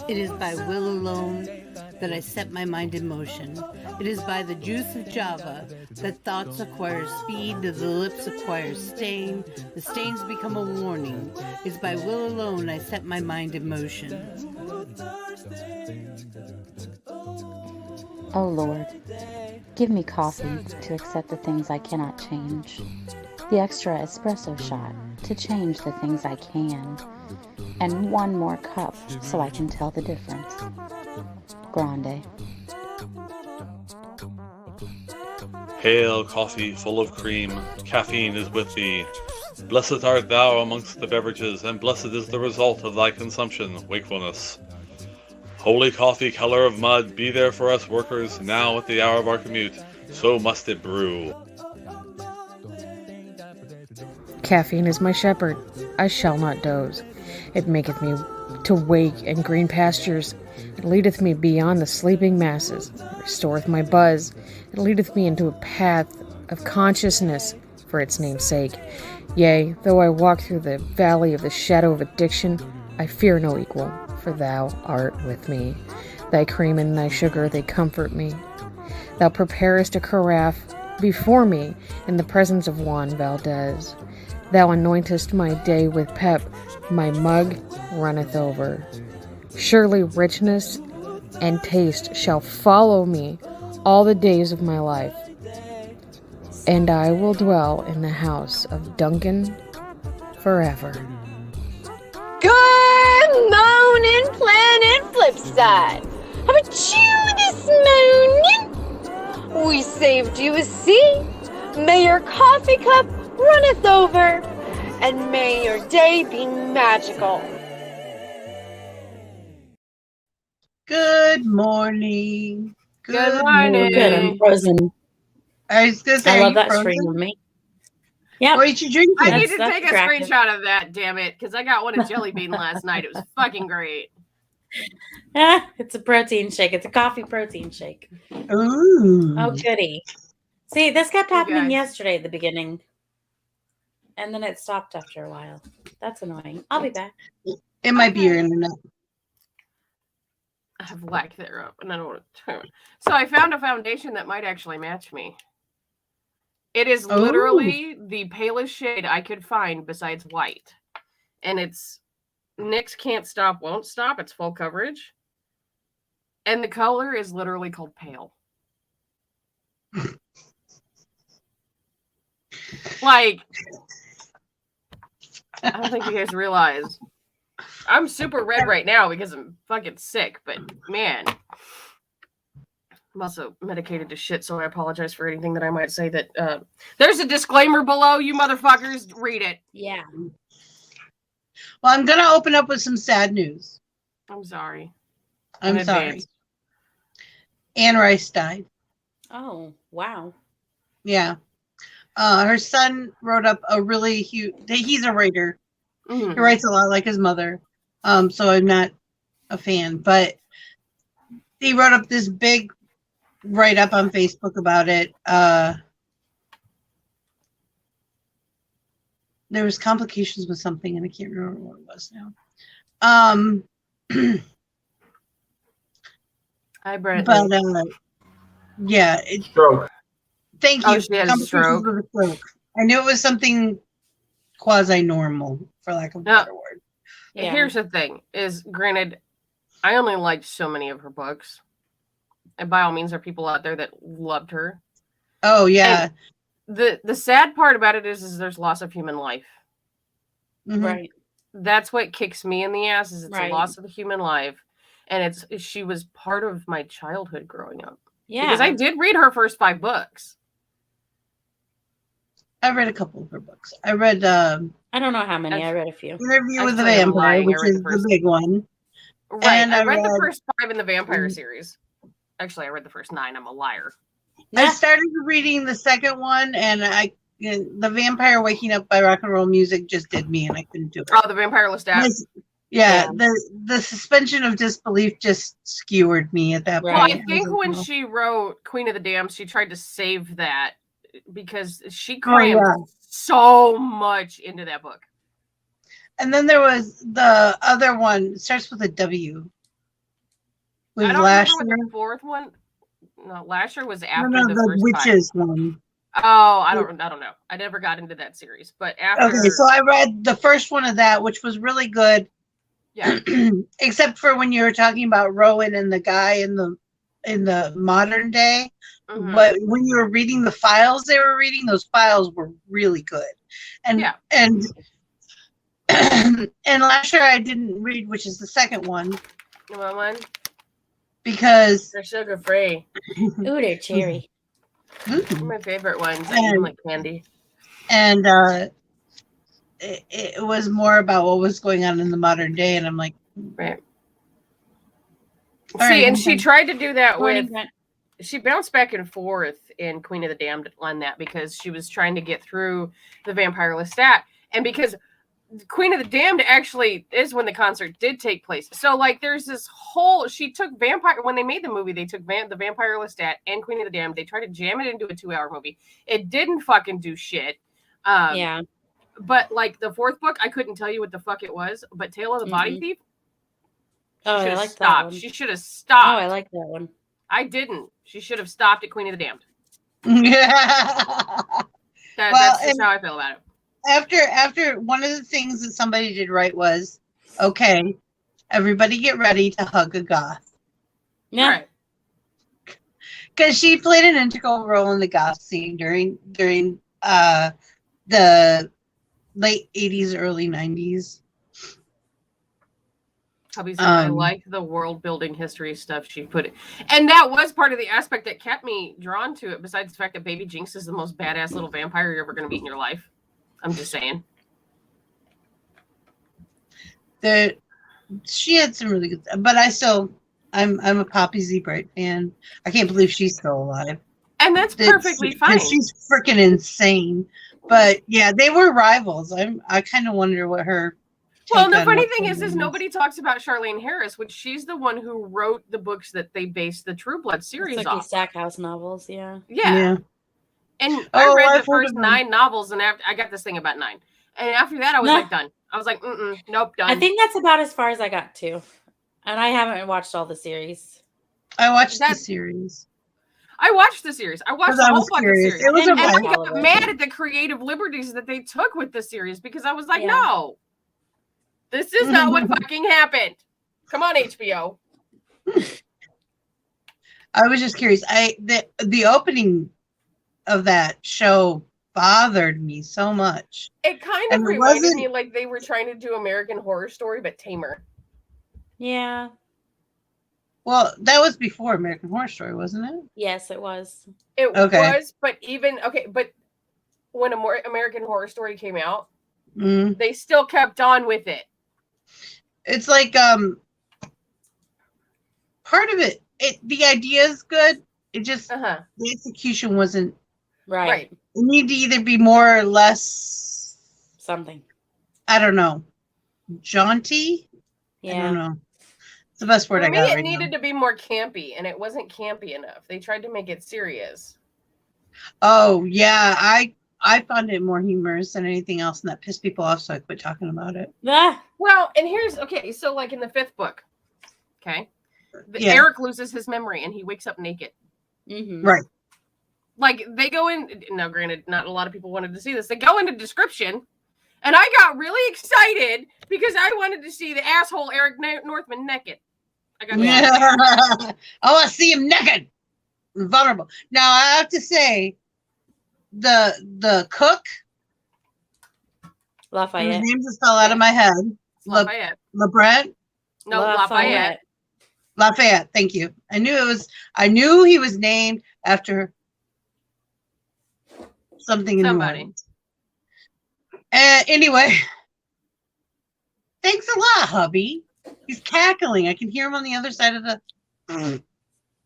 It is by will alone that I set my mind in motion. It is by the juice of Java that thoughts acquire speed, that the lips acquire stain, the stains become a warning. It's by will alone I set my mind in motion. Oh Lord, give me coffee to accept the things I cannot change, the extra espresso shot to change the things I can, and one more cup so I can tell the difference. Grande. Hail, coffee full of cream, caffeine is with thee. Blessed art thou amongst the beverages, and blessed is the result of thy consumption, wakefulness. Holy coffee, color of mud, be there for us workers, now at the hour of our commute, so must it brew. Caffeine is my shepherd, I shall not doze. It maketh me to wake in green pastures. It leadeth me beyond the sleeping masses. It restoreth my buzz. It leadeth me into a path of consciousness for its name's sake. Yea, though I walk through the valley of the shadow of addiction, I fear no equal, for thou art with me. Thy cream and thy sugar, they comfort me. Thou preparest a carafe before me in the presence of Juan Valdez. Thou anointest my day with pep, my mug runneth over. Surely richness and taste shall follow me all the days of my life, and I will dwell in the house of Duncan forever. Good morning, Planet Flipside. How about you this morning? We saved you a seat. May your coffee cup runneth over, and may your day be magical. Good morning. Good morning. Good, I'm frozen. I was gonna say, I love that frozen? screen with me. Yeah. What are you drinking? I need to That's take a attractive. screenshot of that, damn it, because I got one of Jelly Bean last night. It was fucking great. It's a protein shake. It's a coffee protein shake. Ooh. Oh, goody. See, this kept happening guys. yesterday at the beginning. And then it stopped after a while. That's annoying. I'll be back. It might be your internet. I have whacked there up, and I don't want to turn. So I found a foundation that might actually match me. It is literally the palest shade I could find besides white. And it's NYX Can't Stop, Won't Stop. It's full coverage. And the color is literally called pale. Like, I don't think you guys realize. I'm super red right now because I'm fucking sick, but man. I'm also medicated to shit, so I apologize for anything that I might say that there's a disclaimer below, you motherfuckers. Read it. Yeah. Well, I'm gonna open up with some sad news. I'm sorry. I'm In sorry. advance. Anne Rice died. Oh, wow. Yeah. Her son wrote up a really huge. He's a writer. Mhm. He writes a lot like his mother. So I'm not a fan, but he wrote up this big write up on Facebook about it. There was complications with something, and I can't remember what it was now. Hi, Brent. But yeah, Stroke. thank Oh, you. she had a Complications stroke. with a stroke. I knew it was something quasi-normal, for lack of a better word. Yeah. Here's the thing: is granted, I only liked so many of her books, and by all means, there are people out there that loved her. Oh yeah. And the sad part about it is there's loss of human life. Mhm. Right. That's what kicks me in the ass. Is it's Right. a loss of a human life, and she was part of my childhood growing up. Yeah. Because I did read her first 5 books. I read a couple of her books. I read I don't know how many. I read a few. Interview with the Actually, I'm Vampire, lying. I which read is the first- the big one. Right. And I I read the read- first 5 in the Vampire series. Actually, I read the first 9. I'm a liar. I started reading the second one, and the Vampire Waking Up by Rock and Roll Music just did me, and I couldn't do it. Oh, the Vampire Lestat. Yeah, the suspension of disbelief just skewered me at that Well, I point. think was like, when "Oh." she wrote Queen of the Damned, she tried to save that because she Oh, crammed yeah. so much into that book. And then there was the other one. It starts with a W. With I don't Lasher. remember what the fourth one. No, Lasher was after No, the the first witches five. one. Oh, I don't know. I never got into that series, but after. Okay, so I read the first one of that, which was really good. Yeah. Except for when you were talking about Rowan and the guy in the modern day. Mhm. But when you were reading the files they were reading, those files were really good. And Yeah. and and Lasher I didn't read, which is the second one. What one? Because They're sugar free. Ooh, they're cherry. They're my favorite ones. I eat them like candy. And it was more about what was going on in the modern day, and I'm like, right. All See, right, and she tried to do that with. Morning, She bounced back and forth in Queen of the Damned on that because she was trying to get through the Vampire Lestat, and because Queen of the Damned actually is when the concert did take place. So like, there's this whole. She took Vampire when they made the movie. They took the Vampire Lestat and Queen of the Damned. They tried to jam it into a 2-hour movie. It didn't fucking do shit. yeah. But like the fourth book, I couldn't tell you what the fuck it was. But Tale of the Body Thief. Oh, I should have like that stopped. one. She should have stopped. Oh, I like that one. I didn't. She should have stopped at Queen of the Damned. well, That's just how I feel about it. After one of the things that somebody did right was, okay, everybody get ready to hug a goth. Yeah. Right. Because she played an integral role in the goth scene during the late 80s, early 90s. Obviously, I like the world building history stuff she put it. And that was part of the aspect that kept me drawn to it, besides the fact that Baby Jinx is the most badass little vampire you're ever going to meet in your life. I'm just saying. She had some really good stuff, but I'm a Poppy Zebright fan. I can't believe she's still alive. And that's perfectly fine. She's freaking insane. But yeah, they were rivals. I kind of wonder what her. Well, the funny thing is nobody talks about Charlene Harris, which she's the one who wrote the books that they based the True Blood series off. Stackhouse novels, yeah. Yeah. And I read the first 9 novels, and after I got this thing about 9. And after that, I was like, done. I was like, nope, done. I think that's about as far as I got to. And I haven't watched all the series. I watched the series. I watched the series. I watched the whole fucking series. It was and I got mad at the creative liberties that they took with the series because I was like, no. This is not what fucking happened. Come on, HBO. I was just curious. The opening of that show bothered me so much. It kind of reminded me like they were trying to do American Horror Story, but tamer. Yeah. Well, that was before American Horror Story, wasn't it? Yes, it was. It was, but but when American Horror Story came out, they still kept on with it. It's like part of it. The idea is good. It just the execution wasn't right. It needed to either be more or less something. I don't know. Jaunty. Yeah. I don't know. It's the best word I got. It needed to be more campy, and it wasn't campy enough. They tried to make it serious. Oh yeah, I found it more humorous than anything else, and that pissed people off, so I quit talking about it. Well, and so like in the 5th book, Eric loses his memory and he wakes up naked. Mm-hmm. Right. Like they go in. Now, granted, not a lot of people wanted to see this. They go into description, and I got really excited because I wanted to see the asshole Eric Northman naked. I want to see him naked, and vulnerable. Now I have to say, the cook, Lafayette. His name just fell out of my head. Lafayette. LeBret? No, Lafayette. Lafayette. Thank you. I knew he was named after something in somebody. Anyway, thanks a lot, hubby. He's cackling. I can hear him on the other side of the.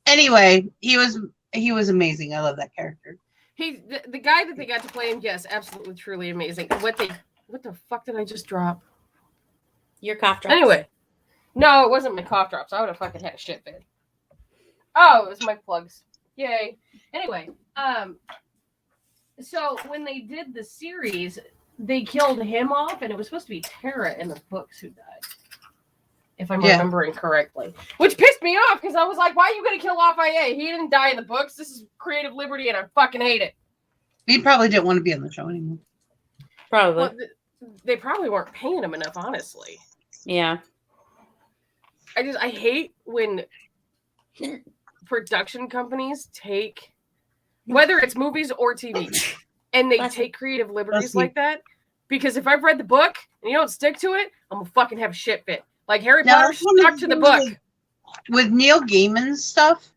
Anyway, he was amazing. I love that character. The guy that they got to play him. Yes, absolutely, truly amazing. What the fuck did I just drop? Your cough drops. Anyway, no, it wasn't my cough drops. I would have fucking had a shit fit. Oh, it was my plugs. Yay. Anyway, so when they did the series, they killed him off, and it was supposed to be Tara in the books who died. If I'm remembering correctly. Which pissed me off, because I was like, why are you going to kill Lafayette? He didn't die in the books. This is creative liberty, and I fucking hate it. He probably didn't want to be on the show anymore. Probably. Well, they probably weren't paying him enough, honestly. Yeah. I hate when production companies take, whether it's movies or TV, and they take creative liberties like that. Because if I've read the book and you don't stick to it, I'm gonna fucking have a shit fit. Like Harry Potter stuck to the book. With Neil Gaiman's stuff,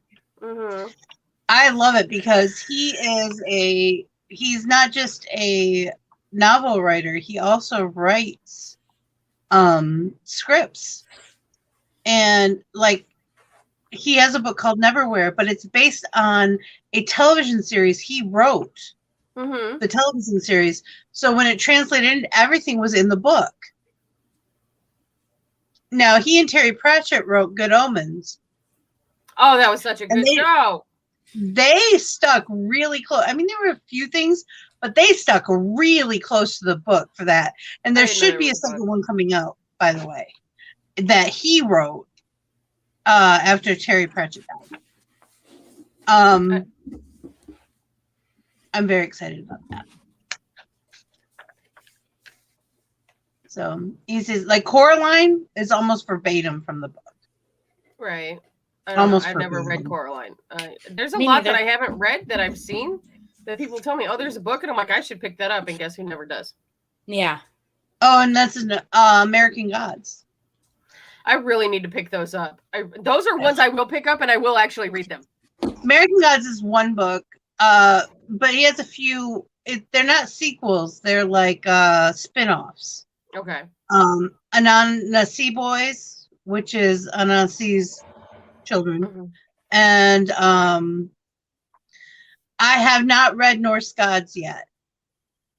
I love it because he's not just a novel writer, he also writes scripts. And like he has a book called Neverwhere, but it's based on a television series he wrote. The television series. So when it translated, everything was in the book. Now, he and Terry Pratchett wrote Good Omens. Oh, that was such a good show. They stuck really close. I mean, there were a few things, but they stuck really close to the book for that. And there should be a second one coming out, by the way, that he wrote after Terry Pratchett died. I'm very excited about that. So he says, like, Coraline is almost verbatim from the book. Right. Almost I've never read Coraline. There's a Me lot neither. that I haven't read that I've seen that people tell me, oh, there's a book, and I'm like, I should pick that up, and guess who never does? Yeah. Oh, and that's American Gods. I really need to pick those up. Those are ones I will pick up, and I will actually read them. American Gods is one book, but he has a few. They're not sequels. They're like spin-offs. Okay. Anansi Boys, which is Anansi's children. And I have not read Norse Gods yet.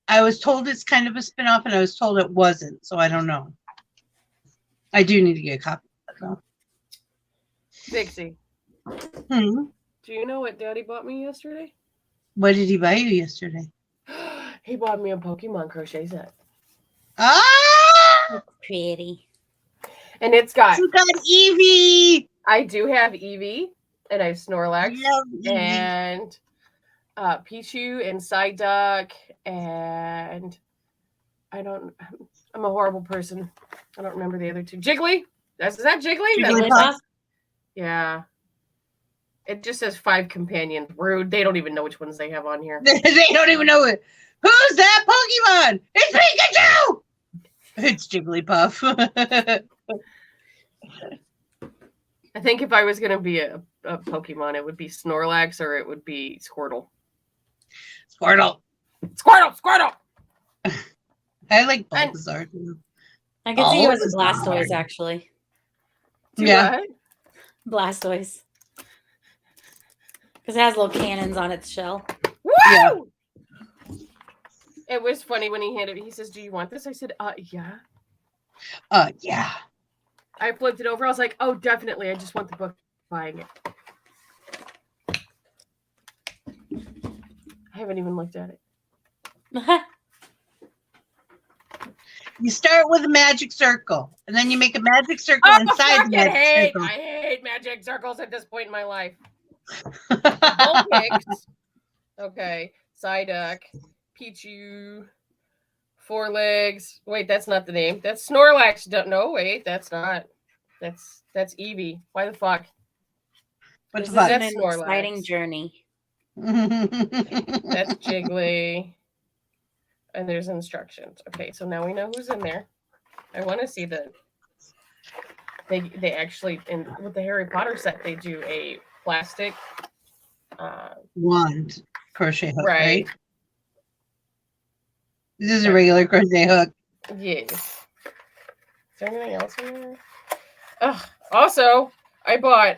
I was told it's kind of a spin-off, and I was told it wasn't, so I don't know. I do need to get a copy of that, though. Dixie. Do you know what Daddy bought me yesterday? What did he buy you yesterday? He bought me a Pokemon crochet set. Ah! That's pretty. And it's got... You got Eevee! I do have Eevee, and I have Snorlax, and Pichu, and Psyduck, and I'm a horrible person. I don't remember the other two. Jiggly? Is that Jiggly? Jigglypuff? Yeah. It just says 5 companions. Rude. They don't even know which ones they have on here. They don't even know it. Who's that Pokemon? It's Pikachu! It's Jigglypuff. I think if I was going to be a Pokemon, it would be Snorlax or it would be Squirtle. Squirtle. I like Bulbasaur too. I could see you as a Blastoise, actually. Yeah. Blastoise. Because it has little cannons on its shell. Woo! Yeah. It was funny when he handed it. He says, "Do you want this?" I said, yeah. Yeah. I flipped it over. I was like, "Oh, definitely. I just want the book. Buying it." I haven't even looked at it. You start with a magic circle, and then you make a magic circle inside the magic circle. I hate magic circles at this point in my life. Vulpix. Okay. Psyduck. Pichu. 4 legs. Wait, that's not the name. That's Snorlax. No, wait, that's not. That's Eevee. Why the fuck? This is an exciting journey. That's Jiggly. And there's instructions. Okay, so now we know who's in there. I want to see the... They actually, with the Harry Potter set, they do a plastic... wand crochet hook, right? This is a regular crochet hook. Yes. Is there anything else in there? Also, I bought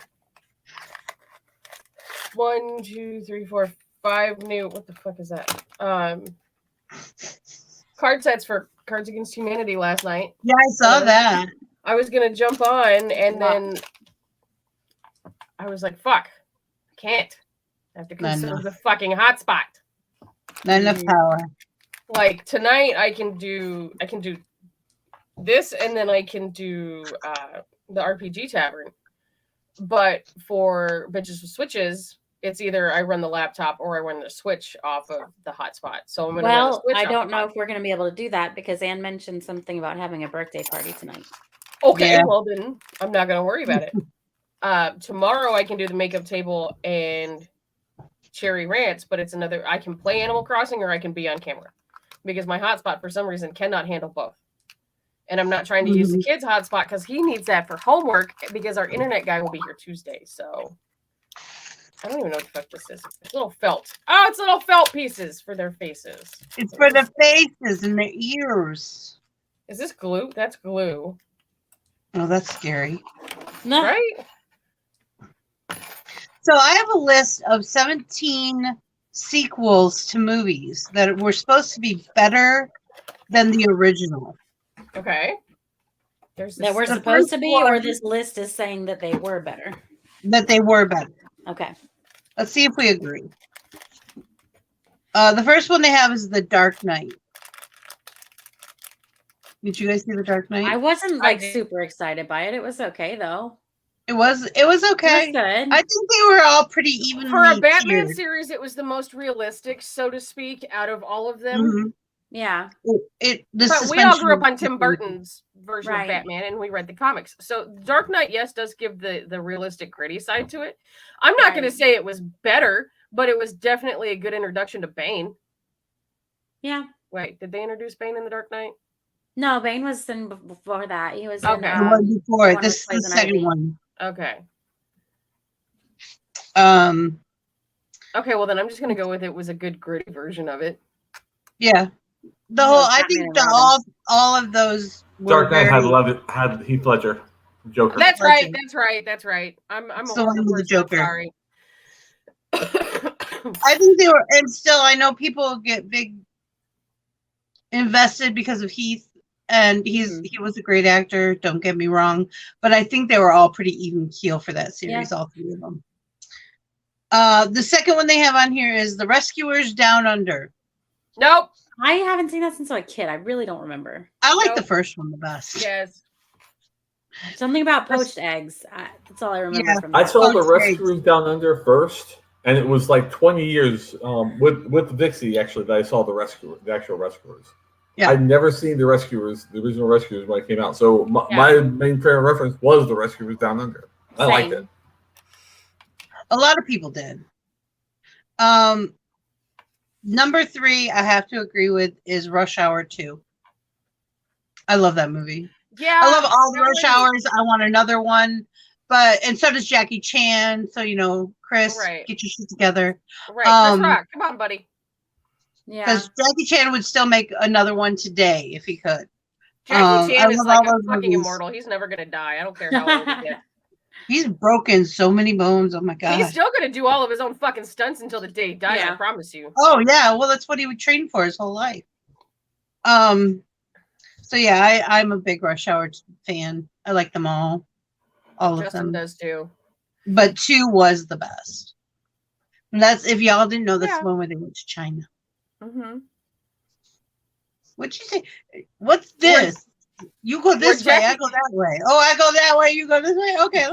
1, 2, 3, 4, 5 new... What the fuck is that? Card sets for Cards Against Humanity last night. Yeah, I saw that. I was going to jump on, and then I was like, fuck. I can't. I have to conserve the fucking hotspot. Not enough power. like tonight I can do this, and then I can do the RPG Tavern. But for Bitches with Switches, it's either I run the laptop or I run the Switch off of the hotspot. So I'm going to run the Switch. I don't know if we're going to be able to do that because Anne mentioned something about having a birthday party tonight. Okay, well then I'm not going to worry about it. Tomorrow I can do the makeup table and Cherry Rants, but it's another. I can play Animal Crossing or I can be on camera because my hotspot for some reason cannot handle both. And I'm not trying to use the kid's hotspot because he needs that for homework because our internet guy will be here Tuesday. So I don't even know what the fuck this is. It's little felt. Oh, it's little felt pieces for their faces. It's for the faces and the ears. Is this glue? That's glue. Oh, that's scary. No. Right? So I have a list of 17 sequels to movies that were supposed to be better than the original. Okay. That we're supposed to be, or this list is saying that they were better? That they were better. Okay. Let's see if we agree. The first one they have is The Dark Knight. Did you guys see The Dark Knight? I wasn't super excited by it. It was okay though. It was okay. It was good. I think they were all pretty evenly for a Batman tiered. series. It was the most realistic, so to speak, out of all of them. Mm-hmm. Yeah. But we all grew up on Tim Burton's version of Batman, and we read the comics. So Dark Knight, yes, does give the realistic, gritty side to it. I'm not going to say it was better, but it was definitely a good introduction to Bane. Yeah. Wait, did they introduce Bane in the Dark Knight? No, Bane was in before that. He was okay. The one before. This is the second one. Okay. Okay, well then I'm just going to go with it was a good, gritty version of it. Yeah. The whole, I think all of those were Dark Knight had Heath Ledger, Joker. That's right. I'm so a the Joker. Sorry. I think they were, and still, I know people get big invested because of Heath, and he was a great actor. Don't get me wrong, but I think they were all pretty even keel for that series, all three of them. The second one they have on here is The Rescuers Down Under. Nope. I haven't seen that since I was a kid. I really don't remember. I like the first one the best. Yes. Something about poached eggs. That's all I remember from that. I saw The Rescuers Down Under first, and it was like 20 years with Dixie, actually, that I saw the actual Rescuers. Yeah. I'd never seen the original Rescuers when it came out. So my main frame of reference was The Rescuers Down Under. I liked it. A lot of people did. Number 3, I have to agree with, is Rush Hour 2. I love that movie. Yeah. I love all the Rush Hours. I want another one. And so does Jackie Chan. So, Chris, get your shit together. Right. Chris Rock. Come on, buddy. Yeah. Because Jackie Chan would still make another one today if he could. Jackie Chan is like a fucking immortal. He's never going to die. I don't care how old he gets. He's broken so many bones. Oh my god. He's still gonna do all of his own fucking stunts until the day he dies, I promise you. Oh yeah, well that's what he would train for his whole life. So yeah, I'm a big Rush Hour fan. I like them all. All of them. Justin does too. But 2 was the best. And that's, if y'all didn't know, that's the one where they went to China. Mm-hmm. What'd you say? What's this? You go this way, I go that way. Oh, I go that way, you go this way? Okay.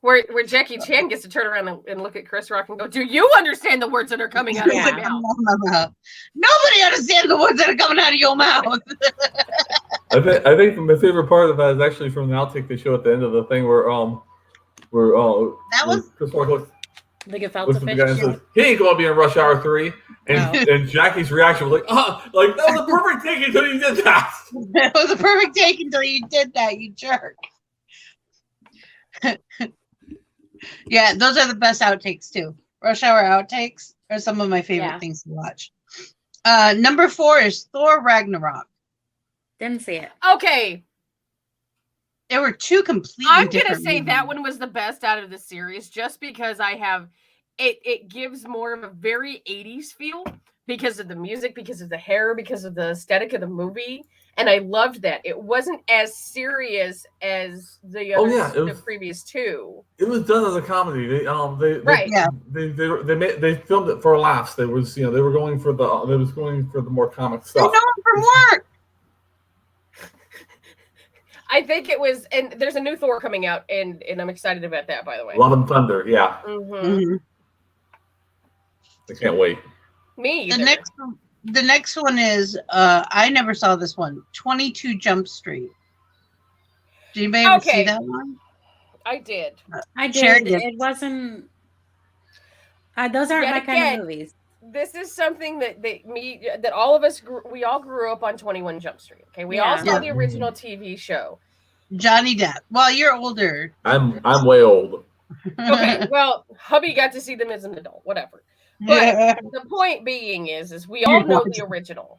Where Jackie Chan gets to turn around and look at Chris Rock and go, do you understand the words that are coming out of my mouth? Nobody understands the words that are coming out of your mouth. I think my favorite part of that is actually from the outtake they show at the end of the thing where Chris Rock looks the gefilte fish. The guy says, he ain't gonna be in Rush Hour 3. And Jackie's reaction was like that was a perfect take until you did that. That was a perfect take until you did that, you jerk. Yeah, those are the best outtakes too. Rush Hour outtakes are some of my favorite things to watch. Number 4 is Thor Ragnarok. Didn't see it. Okay. There were 2 completely I'm different gonna say movies. that one was the best out of the series just because I have it gives more of a very 80s feel because of the music, because of the hair, because of the aesthetic of the movie. And I loved that. It wasn't as serious as the the previous two. It was done as a comedy. They filmed it for laughs. They was they were going for the more comic stuff. They know it from work. I think it was, and there's a new Thor coming out, and I'm excited about that, by the way. Love and Thunder, yeah. Mm-hmm. I can't wait. Me either. The next one is I never saw this one. 22 Jump Street. Did anybody ever see that one? I did. I did. It wasn't. Those aren't my kind of movies. This is something that all of us we all grew up on 21 Jump Street. Okay, we all saw the original TV show. Johnny Depp. Well, you're older. I'm way old. Okay, well, hubby got to see them as an adult. Whatever. But the point being is we all know the original.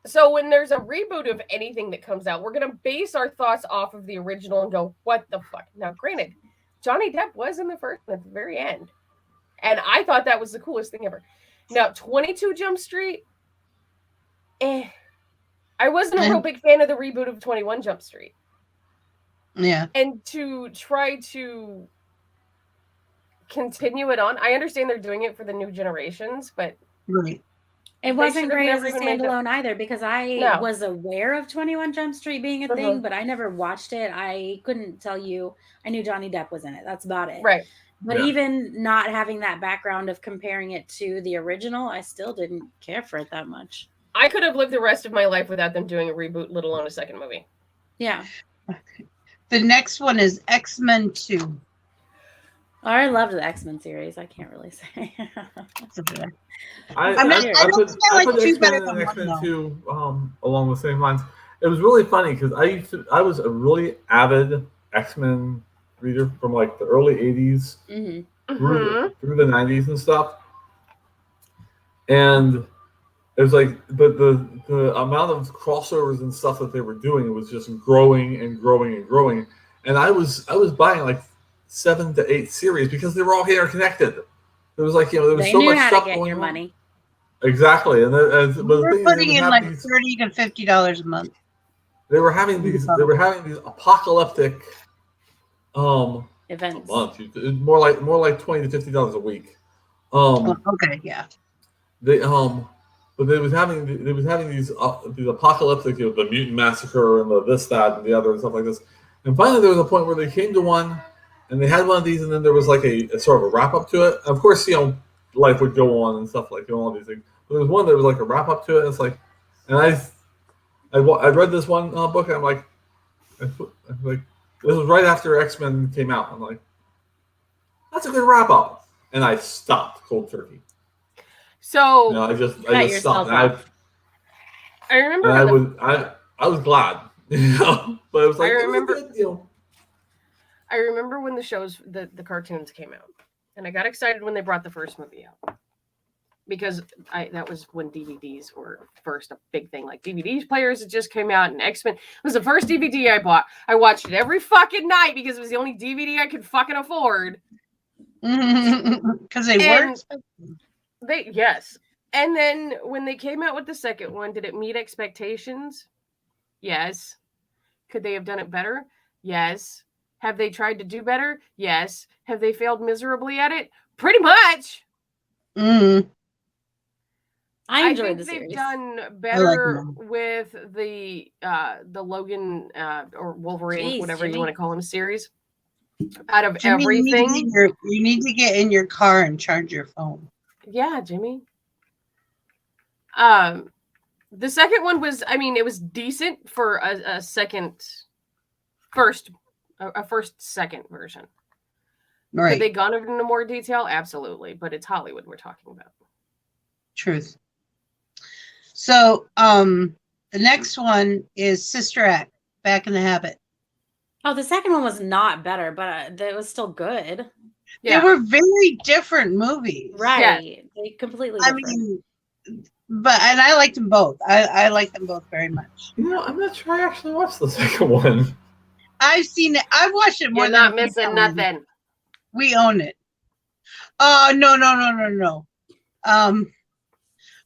So when there's a reboot of anything that comes out, we're going to base our thoughts off of the original and go, what the fuck? Now, granted, Johnny Depp was in the first one at the very end. And I thought that was the coolest thing ever. Now, 22 Jump Street, I wasn't a real big fan of the reboot of 21 Jump Street. Yeah. And to try to continue it on. I understand they're doing it for the new generations, but it wasn't great as a standalone either, because I was aware of 21 Jump Street being a thing, but I never watched it. I couldn't tell you. I knew Johnny Depp was in it. That's about it. Right. But even not having that background of comparing it to the original, I still didn't care for it that much. I could have lived the rest of my life without them doing a reboot, let alone a second movie. Yeah. The next one is X-Men 2. Oh, I loved the X-Men series. I can't really say. I put X-Men 2 along the same lines. It was really funny because I was a really avid X-Men reader from like the early 80s through the 90s and stuff. And it was like the amount of crossovers and stuff that they were doing was just growing and growing and growing. And I was buying like 7 to 8 series because they were all interconnected. There was like there was so much stuff going on. They knew how to get your money. Exactly, and we're putting in like $30 to $50 a month. They were having these apocalyptic events. A month, more like $20 to $50 a week. Okay, yeah. But they was having these apocalyptic, the mutant massacre and the this, that, and the other and stuff like this. And finally, there was a point where they came to one, and they had one of these, and then there was like a sort of a wrap up to it. Of course, life would go on and stuff like all these things. But there was one that was like a wrap up to it. And it's like, and I read this one book, and I'm like, this was right after X-Men came out. I'm like, that's a good wrap up, and I stopped cold turkey. So I just stopped. I remember. I was glad, but it was like I remember. It was good, I remember when the cartoons came out, and I got excited when they brought the first movie out, because that was when DVDs were first a big thing. Like DVD players had just came out, and X-Men was the first DVD I bought. I watched it every fucking night because it was the only DVD I could fucking afford. Because they worked. Yes. And then when they came out with the second one, did it meet expectations? Yes. Could they have done it better? Yes. Have they tried to do better? Yes. Have they failed miserably at it? Pretty much. I enjoyed the series. They've done better with the Logan or Wolverine, whatever you want to call him, series. Out of everything, you need to get in your car and charge your phone. Yeah, Jimmy. The second one was, it was decent for a first second version. Right. Have they gone into more detail? Absolutely. But it's Hollywood we're talking about. Truth. So, the next one is Sister Act, Back in the Habit. Oh, the second one was not better, but it was still good. Yeah. They were very different movies. Right. Yeah. They completely different. And I liked them both. I like them both very much. I'm not sure I actually watched the second one. I've seen it. I've watched it more You're than not missing nothing. We own it. No.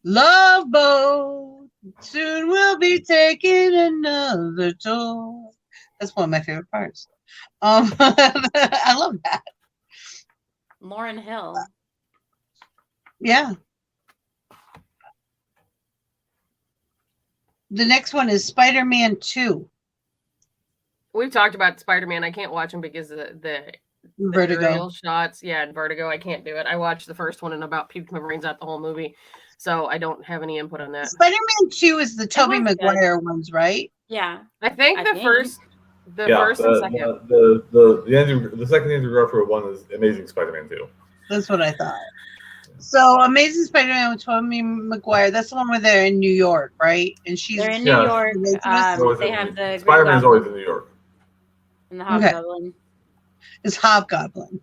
Love Boat. Soon we'll be taking another tour. That's one of my favorite parts. I love that. Lauryn Hill. Yeah. The next one is Spider-Man 2. We've talked about Spider-Man. I can't watch them because the Vertigo aerial shots. Yeah, and Vertigo. I can't do it. I watched the first one and about puked my brains out the whole movie. So I don't have any input on that. Spider-Man 2 is the Tobey Maguire ones, right? Yeah. I think the first and second. The second Andrew Garfield one is Amazing Spider-Man 2. That's what I thought. So Amazing Spider-Man with Tobey Maguire, that's the one where they're in New York, right? And they're in New York. They have the Spider-Man's always in New York. And the Hobgoblin. Okay. It's Hobgoblin.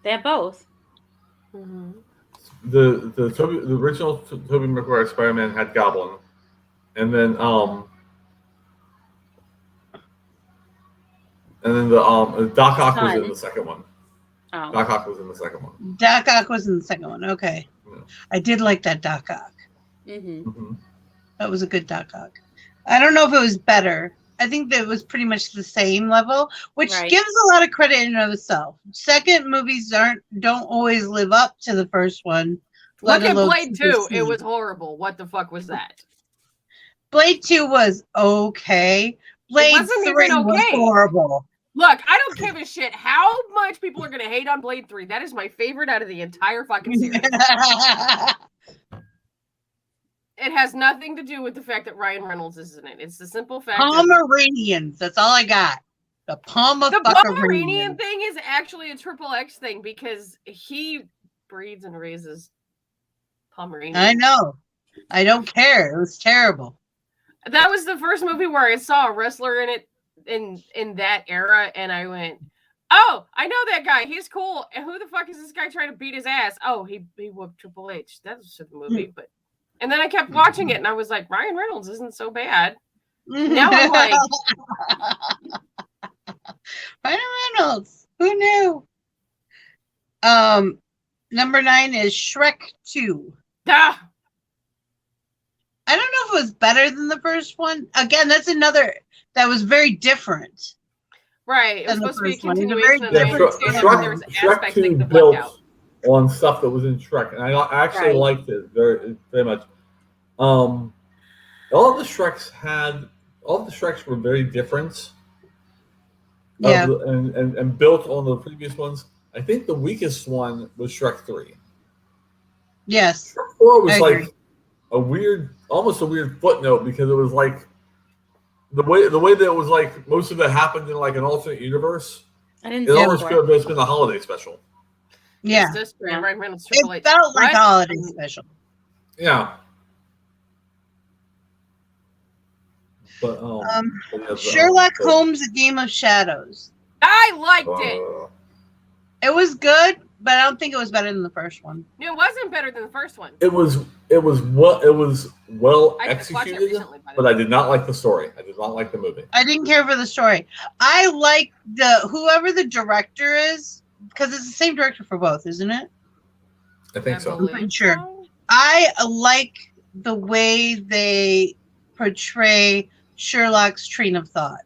They have both. Mm-hmm. The original Tobey Maguire Spider-Man had Goblin, and then the Doc Ock was in the second one. Oh. Doc Ock was in the second one. Doc Ock was in the second one. Okay, yeah. I did like that Doc Ock. Mm-hmm. Mm-hmm. That was a good Doc Ock. I don't know if it was better. I think that it was pretty much the same level, which gives a lot of credit in and of itself. Second movies don't always live up to the first one. Look at Blade 2. It was horrible. What the fuck was that? Blade 2 was okay. Blade 3 was horrible. Look, I don't give a shit how much people are going to hate on Blade 3. That is my favorite out of the entire fucking series. It has nothing to do with the fact that Ryan Reynolds is in it. It's the simple fact Pomeranians. That's all I got. The Pomeranian thing is actually a XXX thing because he breeds and raises Pomeranians. I know. I don't care. It was terrible. That was the first movie where I saw a wrestler in it in that era, and I went, "Oh, I know that guy. He's cool. And who the fuck is this guy trying to beat his ass? Oh, he whooped Triple H. That was the movie, but." And then I kept watching it, and I was like, Ryan Reynolds isn't so bad. Now I'm like... Ryan Reynolds. Who knew? Number 9 is Shrek 2. Ah! I don't know if it was better than the first one. Again, that's another that was very different. Right. It was supposed to be a continuation of the Shrek 2 built on stuff that was in Shrek, and I actually liked it very, very much. All the Shreks were very different. Yeah. And built on the previous ones. I think the weakest one was Shrek 3. Yes. Shrek 4 was like almost a weird footnote because it was like the way that it was like most of it happened in like an alternate universe. It almost could have just been a holiday special. Yeah. It felt like a holiday special. Yeah. But, Sherlock Holmes: A Game of Shadows. I liked it. It was good, but I don't think it was better than the first one. It wasn't better than the first one. It was well executed, but I did not like the story. I did not like the movie. I didn't care for the story. I like whoever the director is, because it's the same director for both, isn't it? I think so. I'm pretty sure. I like the way they portray Sherlock's train of thought.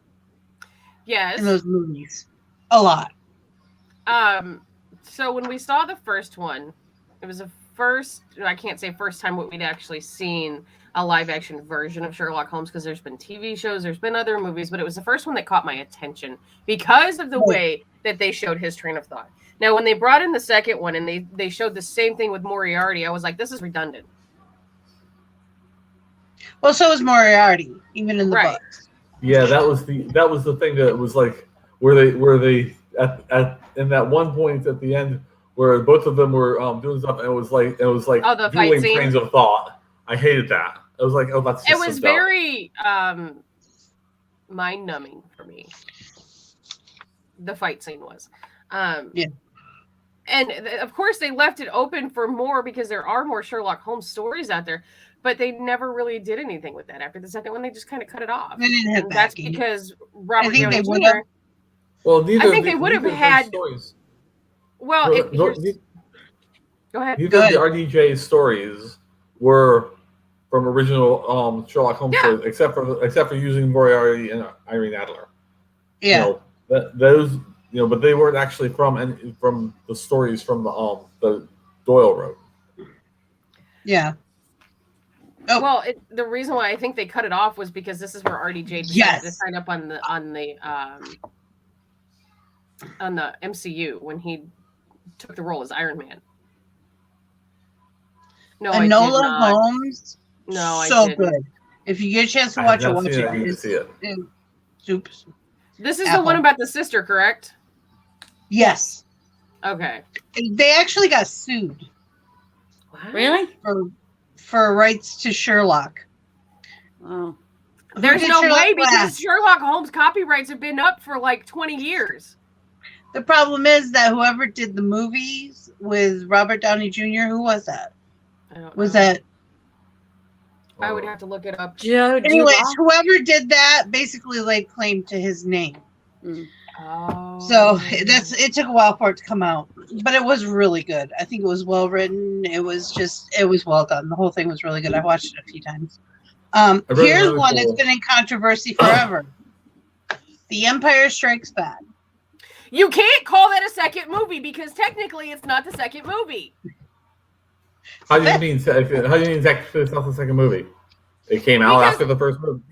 Yes. In those movies. A lot. So when we saw the first one, it was I can't say first time we'd actually seen a live action version of Sherlock Holmes because there's been TV shows, there's been other movies, but it was the first one that caught my attention because of the way that they showed his train of thought. Now, when they brought in the second one and they showed the same thing with Moriarty, I was like, this is redundant. Well, so was Moriarty, even in the books. Yeah, that was the thing that was like where they at in that one point at the end where both of them were doing stuff and it was like the dueling trains of thought. I hated that. I was like, oh, that's just it was very mind numbing for me. The fight scene was. Yeah. And of course they left it open for more because there are more Sherlock Holmes stories out there. But they never really did anything with that. After the second one, they just kind of cut it off. They didn't have that's because Robert Downey Jr. Well, I think they would have had. Stories. Well, go ahead. Neither of the RDJ stories were from original Sherlock Holmes, except for using Moriarty and Irene Adler. Yeah. Those but they weren't actually from the stories from the Doyle wrote. Yeah. Oh. Well, the reason why I think they cut it off was because this is where RDJ decided to sign up on the MCU when he took the role as Iron Man. No, Enola Holmes. No, so good. If you get a chance to watch it, watch it. I need to see it. Soups. This is the one about the sister, correct? Yes. Okay. They actually got sued. What? Really? For rights to Sherlock. Oh. There's no way because Sherlock Holmes copyrights have been up for like 20 years. The problem is that whoever did the movies with Robert Downey Jr., who was that? I don't know. Was that? I would have to look it up. Anyways, whoever did that basically laid claim to his name. Mm. Oh. So it took a while for it to come out, but it was really good. I think it was well written. It was well done. The whole thing was really good. I watched it a few times. Here's one that's been in controversy forever. The Empire Strikes Back. You can't call that a second movie because technically it's not the second movie. How do you mean it's not the second movie? It came out after the first movie.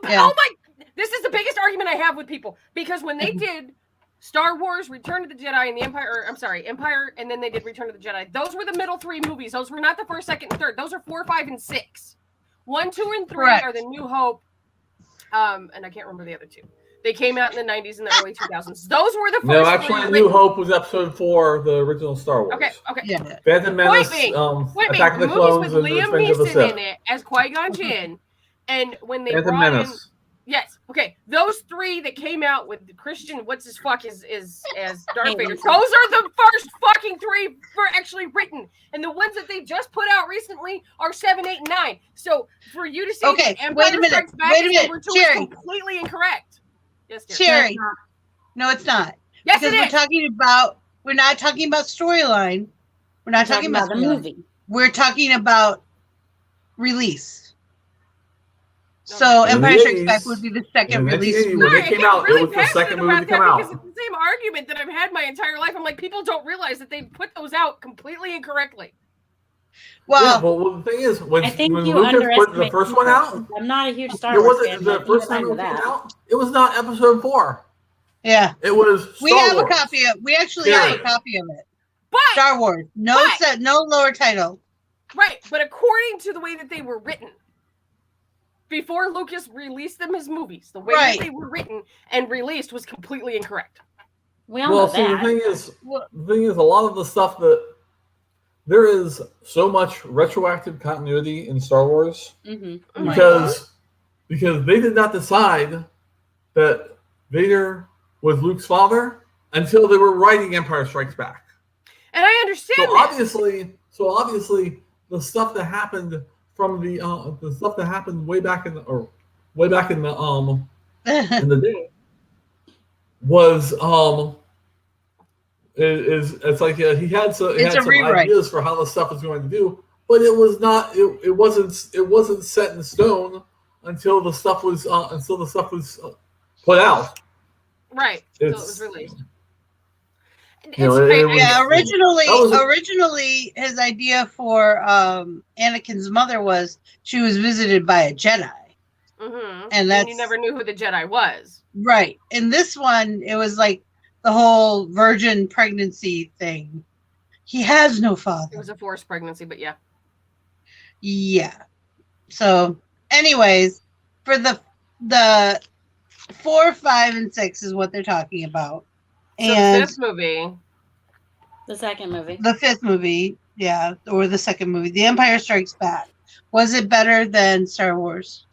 Oh my! This is the biggest argument I have with people because when they did Star Wars, Return of the Jedi, and Empire, and then they did Return of the Jedi. Those were the middle three movies. Those were not the first, second, and third. Those are 4, 5, and 6. 1, 2, and 3 are the New Hope, and I can't remember the other two. They came out in the 90s and the early 2000s. Those were the first. No, actually, New Hope was episode 4, the original Star Wars. Okay. Yeah. Phantom Menace, Attack of the Clones, with and Liam Neeson in it as Qui-Gon Jinn, and when they Phantom brought Menace. Yes. Okay. Those 3 that came out with Christian, what's his fuck is as Darth Vader. Those are the first fucking 3 for actually written, and the ones that they just put out recently are 7, 8, and 9. So for you to say that Empire Strikes Back is completely incorrect. Yes, Sherry. No, it's not. Yes, because it is. We're not talking about storyline. We're not talking about the movie. We're talking about release. So Empire Strikes Back would be the second release. When it came out, it was the second movie to come out. Because it's the same argument that I've had my entire life. I'm like, people don't realize that they put those out completely incorrectly. Well, the thing is, when you Lucas put the first one out, I'm not a huge Star Wars fan. The first time it came out, it was not episode 4. Yeah, it was. We actually have a copy of it. But Star Wars, no lower title. Right, but according to the way that they were written, before Lucas released them as movies, the way that they were written and released was completely incorrect. We all know that. The thing is, a lot of the stuff that there is so much retroactive continuity in Star Wars because they did not decide that Vader was Luke's father until they were writing Empire Strikes Back. And I understand So obviously, the stuff that happened from the stuff that happened way back in the in the day was it's like he had some ideas for how the stuff was going to do, but it wasn't set in stone until the stuff was put out. Right. So it was released. Originally, his idea for Anakin's mother was she was visited by a Jedi, and you never knew who the Jedi was. Right. In this one, it was like the whole virgin pregnancy thing. He has no father. It was a forced pregnancy, but yeah. Yeah. So, anyways, for the 4, 5, and 6 is what they're talking about. And the 5th movie. The second movie. The 5th movie, yeah, or the second movie. The Empire Strikes Back. Was it better than Star Wars?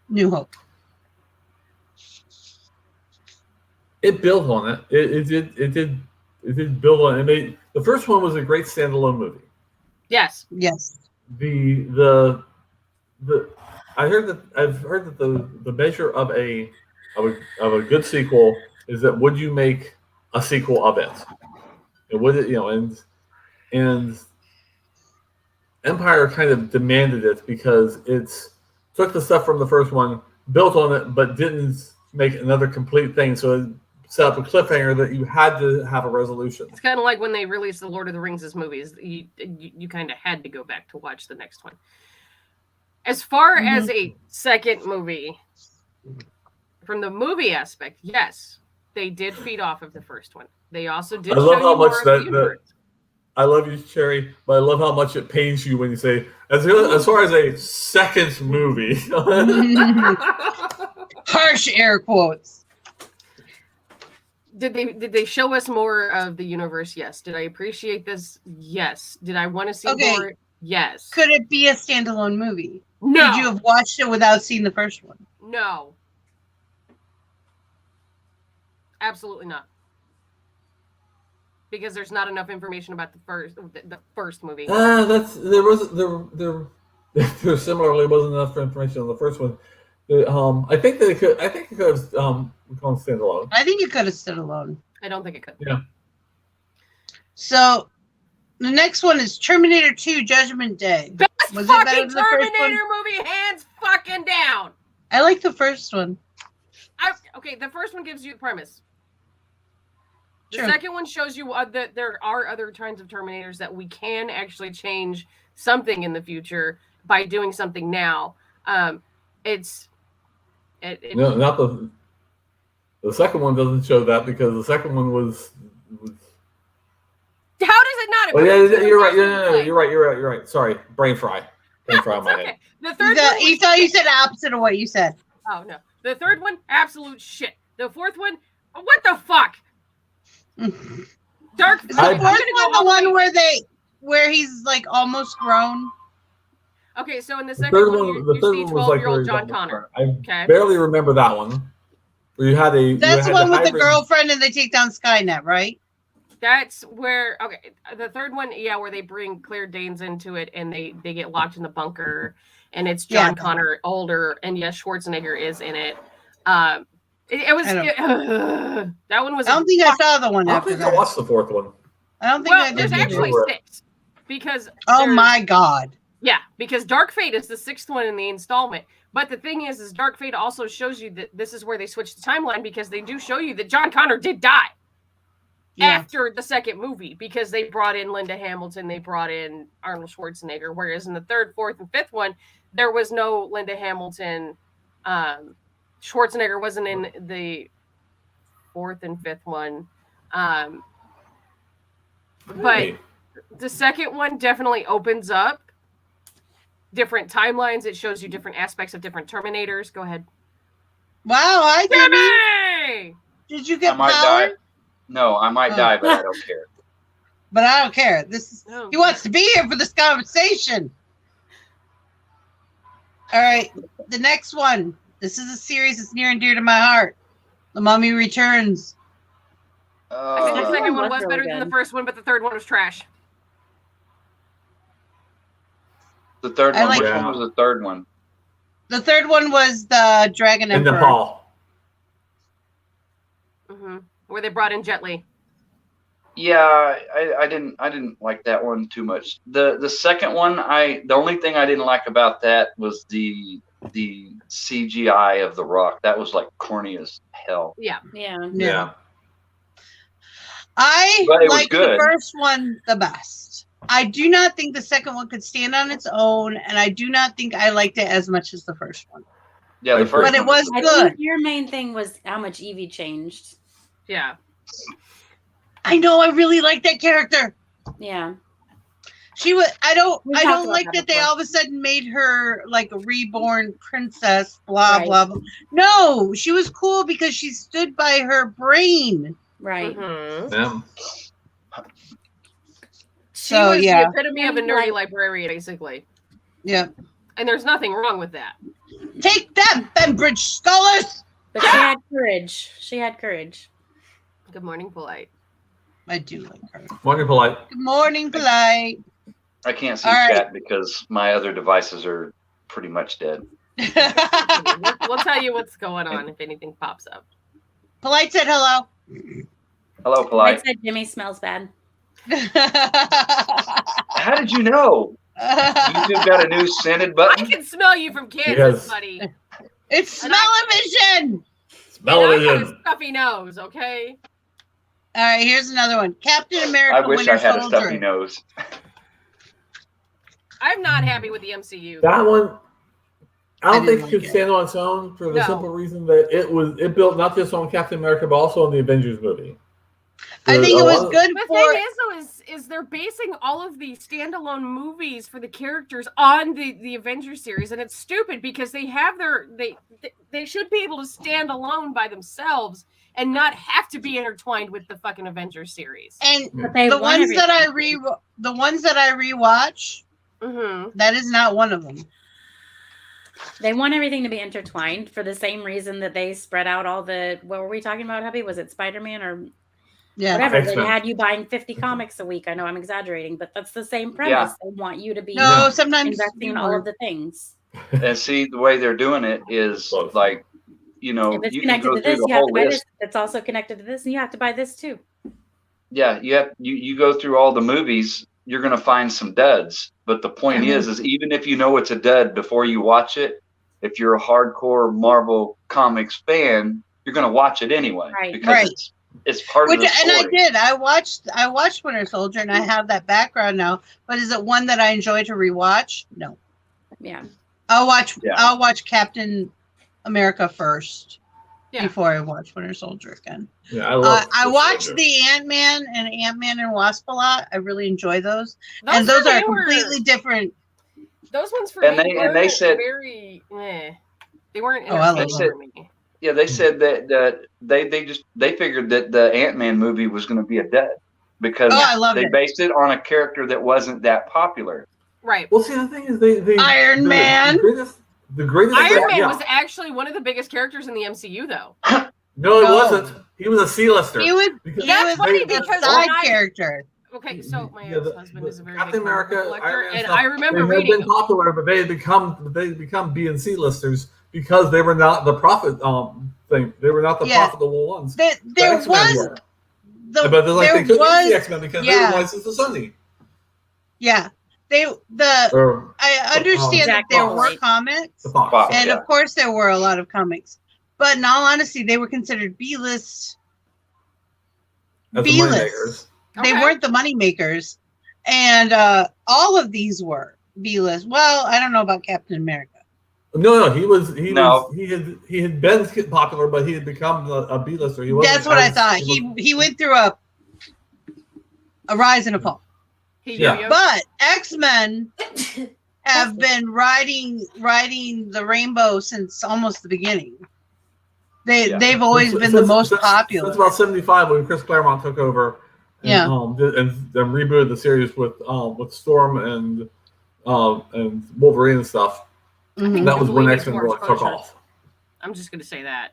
New Hope. It built on it. It did build on it. The first one was a great standalone movie. Yes. Yes. I've heard that the measure of a good sequel is that would you make a sequel of it? And would it, and Empire kind of demanded it because it's took the stuff from the first one, built on it, but didn't make another complete thing. So it set up a cliffhanger that you had to have a resolution. It's kind of like when they released the Lord of the Rings as movies. You kind of had to go back to watch the next one. As far as a second movie, from the movie aspect, yes, they did feed off of the first one. They also did. I love how much that. I love you, Cherry, but I love how much it pains you when you say, as far as a second movie. Harsh air quotes. Did they show us more of the universe? Yes. Did I appreciate this? Yes. Did I want to see more? Yes. Could it be a standalone movie? No. Could you have watched it without seeing the first one? No. Absolutely not. Because there's not enough information about the first movie. There similarly wasn't enough information on the first one. I think it could have gone standalone. I think it could have stood alone. I don't think it could. Yeah. So the next one is Terminator 2: Judgment Day. Best fucking Terminator movie, hands fucking down. I like the first one. Okay, the first one gives you the premise. The True. second one shows you that there are other kinds of Terminators that we can actually change something in the future by doing something now. No, not the second one doesn't show that because the second one was. How does it not? Oh, yeah, you're right. You're right. Sorry, brain fry. Brain fry on my head. The third one. You thought you said the opposite of what you said. Oh no. The third one, absolute shit. The fourth one, what the fuck? Dark. Is the fourth one the one where he's like almost grown? Okay, so in the second one, you see 12-year-old John Connor. I barely remember that one. Where you had That's the one with the girlfriend and they take down Skynet, right? That's where the third one, where they bring Claire Danes into it and they get locked in the bunker, and it's John Connor older, and yes, Schwarzenegger is in it. That one was. I don't think I saw the one. I don't think I watched the fourth one. I don't think I did. There's actually 6 because. Oh my god. Yeah, because Dark Fate is the 6th one in the installment. But the thing is Dark Fate also shows you that this is where they switch the timeline because they do show you that John Connor did die after the second movie because they brought in Linda Hamilton, they brought in Arnold Schwarzenegger, whereas in the 3rd, 4th, and 5th one, there was no Linda Hamilton. Schwarzenegger wasn't in the 4th and 5th one. But the second one definitely opens up different timelines. It shows you different aspects of different Terminators. Go ahead. Wow, I Jimmy! Did you get I might power? die. No, I might die, but I don't care. But I don't care. He wants to be here for this conversation. All right, the next one. This is a series that's near and dear to my heart. The Mummy Returns. I think the second one was better than the first one, but the third one was trash. The third one. Which one was the third one? The third one was the Dragon Emperor. In Nepal. Where they brought in Jet Li. Yeah, I didn't like that one too much. The second one, the only thing I didn't like about that was the CGI of the Rock. That was like corny as hell. Yeah. I like the first one the best. I do not think the second one could stand on its own, and I do not think I liked it as much as the first one. Yeah, the first but it was good. I think your main thing was how much Evie changed. Yeah. I know. I really like that character. Yeah. She was. I don't like that they all of a sudden made her like a reborn princess. Blah blah blah. No, she was cool because she stood by her brain. Right. Yeah. She was the epitome of a nerdy librarian, basically. Yeah. And there's nothing wrong with that. Take that, Bembridge scholars! But she had courage. She had courage. Good morning, Polite. I do like her. Morning, Polite. Good morning, Polite. I can't see chat because my other devices are pretty much dead. We'll tell you what's going on if anything pops up. Polite said hello. Hello, Polite. I said Jimmy smells bad. How did you know? YouTube got a new scented I button. can smell you from Kansas, buddy. It's smell-o-vision. And I got a stuffy nose, okay? All right, here's another one. Captain America I wish Winter I had Soldier. a stuffy nose. I'm not happy with the MCU. That one, I don't think like it could it. stand on its own for the No. simple reason that it built not just on Captain America, but also on the Avengers movie. I think it was good The for. thing is, though, is they're basing all of the standalone movies for the characters on the Avengers series, and it's stupid because they have they should be able to stand alone by themselves and not have to be intertwined with the fucking Avengers series. And they the want ones that I everything. rewatch, Mm-hmm. that is not one of them. They want everything to be intertwined for the same reason that they spread out all the. What were we talking about, hubby? Was it Spider-Man or Yeah. whatever? They X-Men. had you buying 50 comics a week. I know I'm exaggerating, but that's the same premise. Yeah. They want you to be No, sometimes investing in all of the things. And see, the way they're doing it is like, you know, If it's you can connected go to through this, the you have whole to buy this. list. It's also connected to this, and you have to buy this too. Yeah, you go through all the movies, you're gonna find some duds. But the point is even if you know it's a dud before you watch it, if you're a hardcore Marvel Comics fan, you're gonna watch it anyway. Right. Because Right. it's part of the And story. I did. I watched Winter Soldier, and I have that background now. But is it one that I enjoy to rewatch? No. Yeah. I'll watch Captain America first before I watch Winter Soldier again. Yeah, I watched the Ant-Man and Wasp a lot. I really enjoy those. Those And those for are me were- completely different. Those ones for And me they- and were they said- very. They weren't Oh, I love entertaining them. for me. Yeah, they said that they figured that the Ant-Man movie was gonna be a dud because Oh, I loved they it. based it on a character that wasn't that popular. Right. Well, see, the thing is, they Iron Man. The greatest. Iron Man yeah. was actually one of the biggest characters in the MCU, though. No, it No. wasn't. He was a C-lister. He was That's funny a because side when I- character. Okay, so my Yeah, ex-husband is a very Captain big comic book America, collector, Iron Man and stuff, I remember they had reading. been popular, but they had become B and C listers because they were not the profit thing. They were not the Yeah. profitable ones. There The X-Men was were. the But they're like, they there couldn't use was the X-Men because they yeah. were licensed to Sony. yeah. Or I understand that there were Exactly. comics, the Fox. and yeah. of course there were a lot of comics. But in all honesty, they were considered B-list. As the B-list. moneymakers. They Okay. weren't the money makers, and all of these were B-list. Well, I don't know about Captain America. No, No. he had been popular, but he had become a B-lister. He wasn't That's what I as- thought. He went through a rise and a fall. He Yeah. yo-yoed. But X-Men have been riding the rainbow since almost the beginning. They've always been the most popular. Since about 75 when Chris Claremont took over. And, Yeah. and then rebooted the series with Storm and Wolverine and stuff. Mhm. That was when Jubilee X-Men needs really more took exposure. off. I'm just going to say that.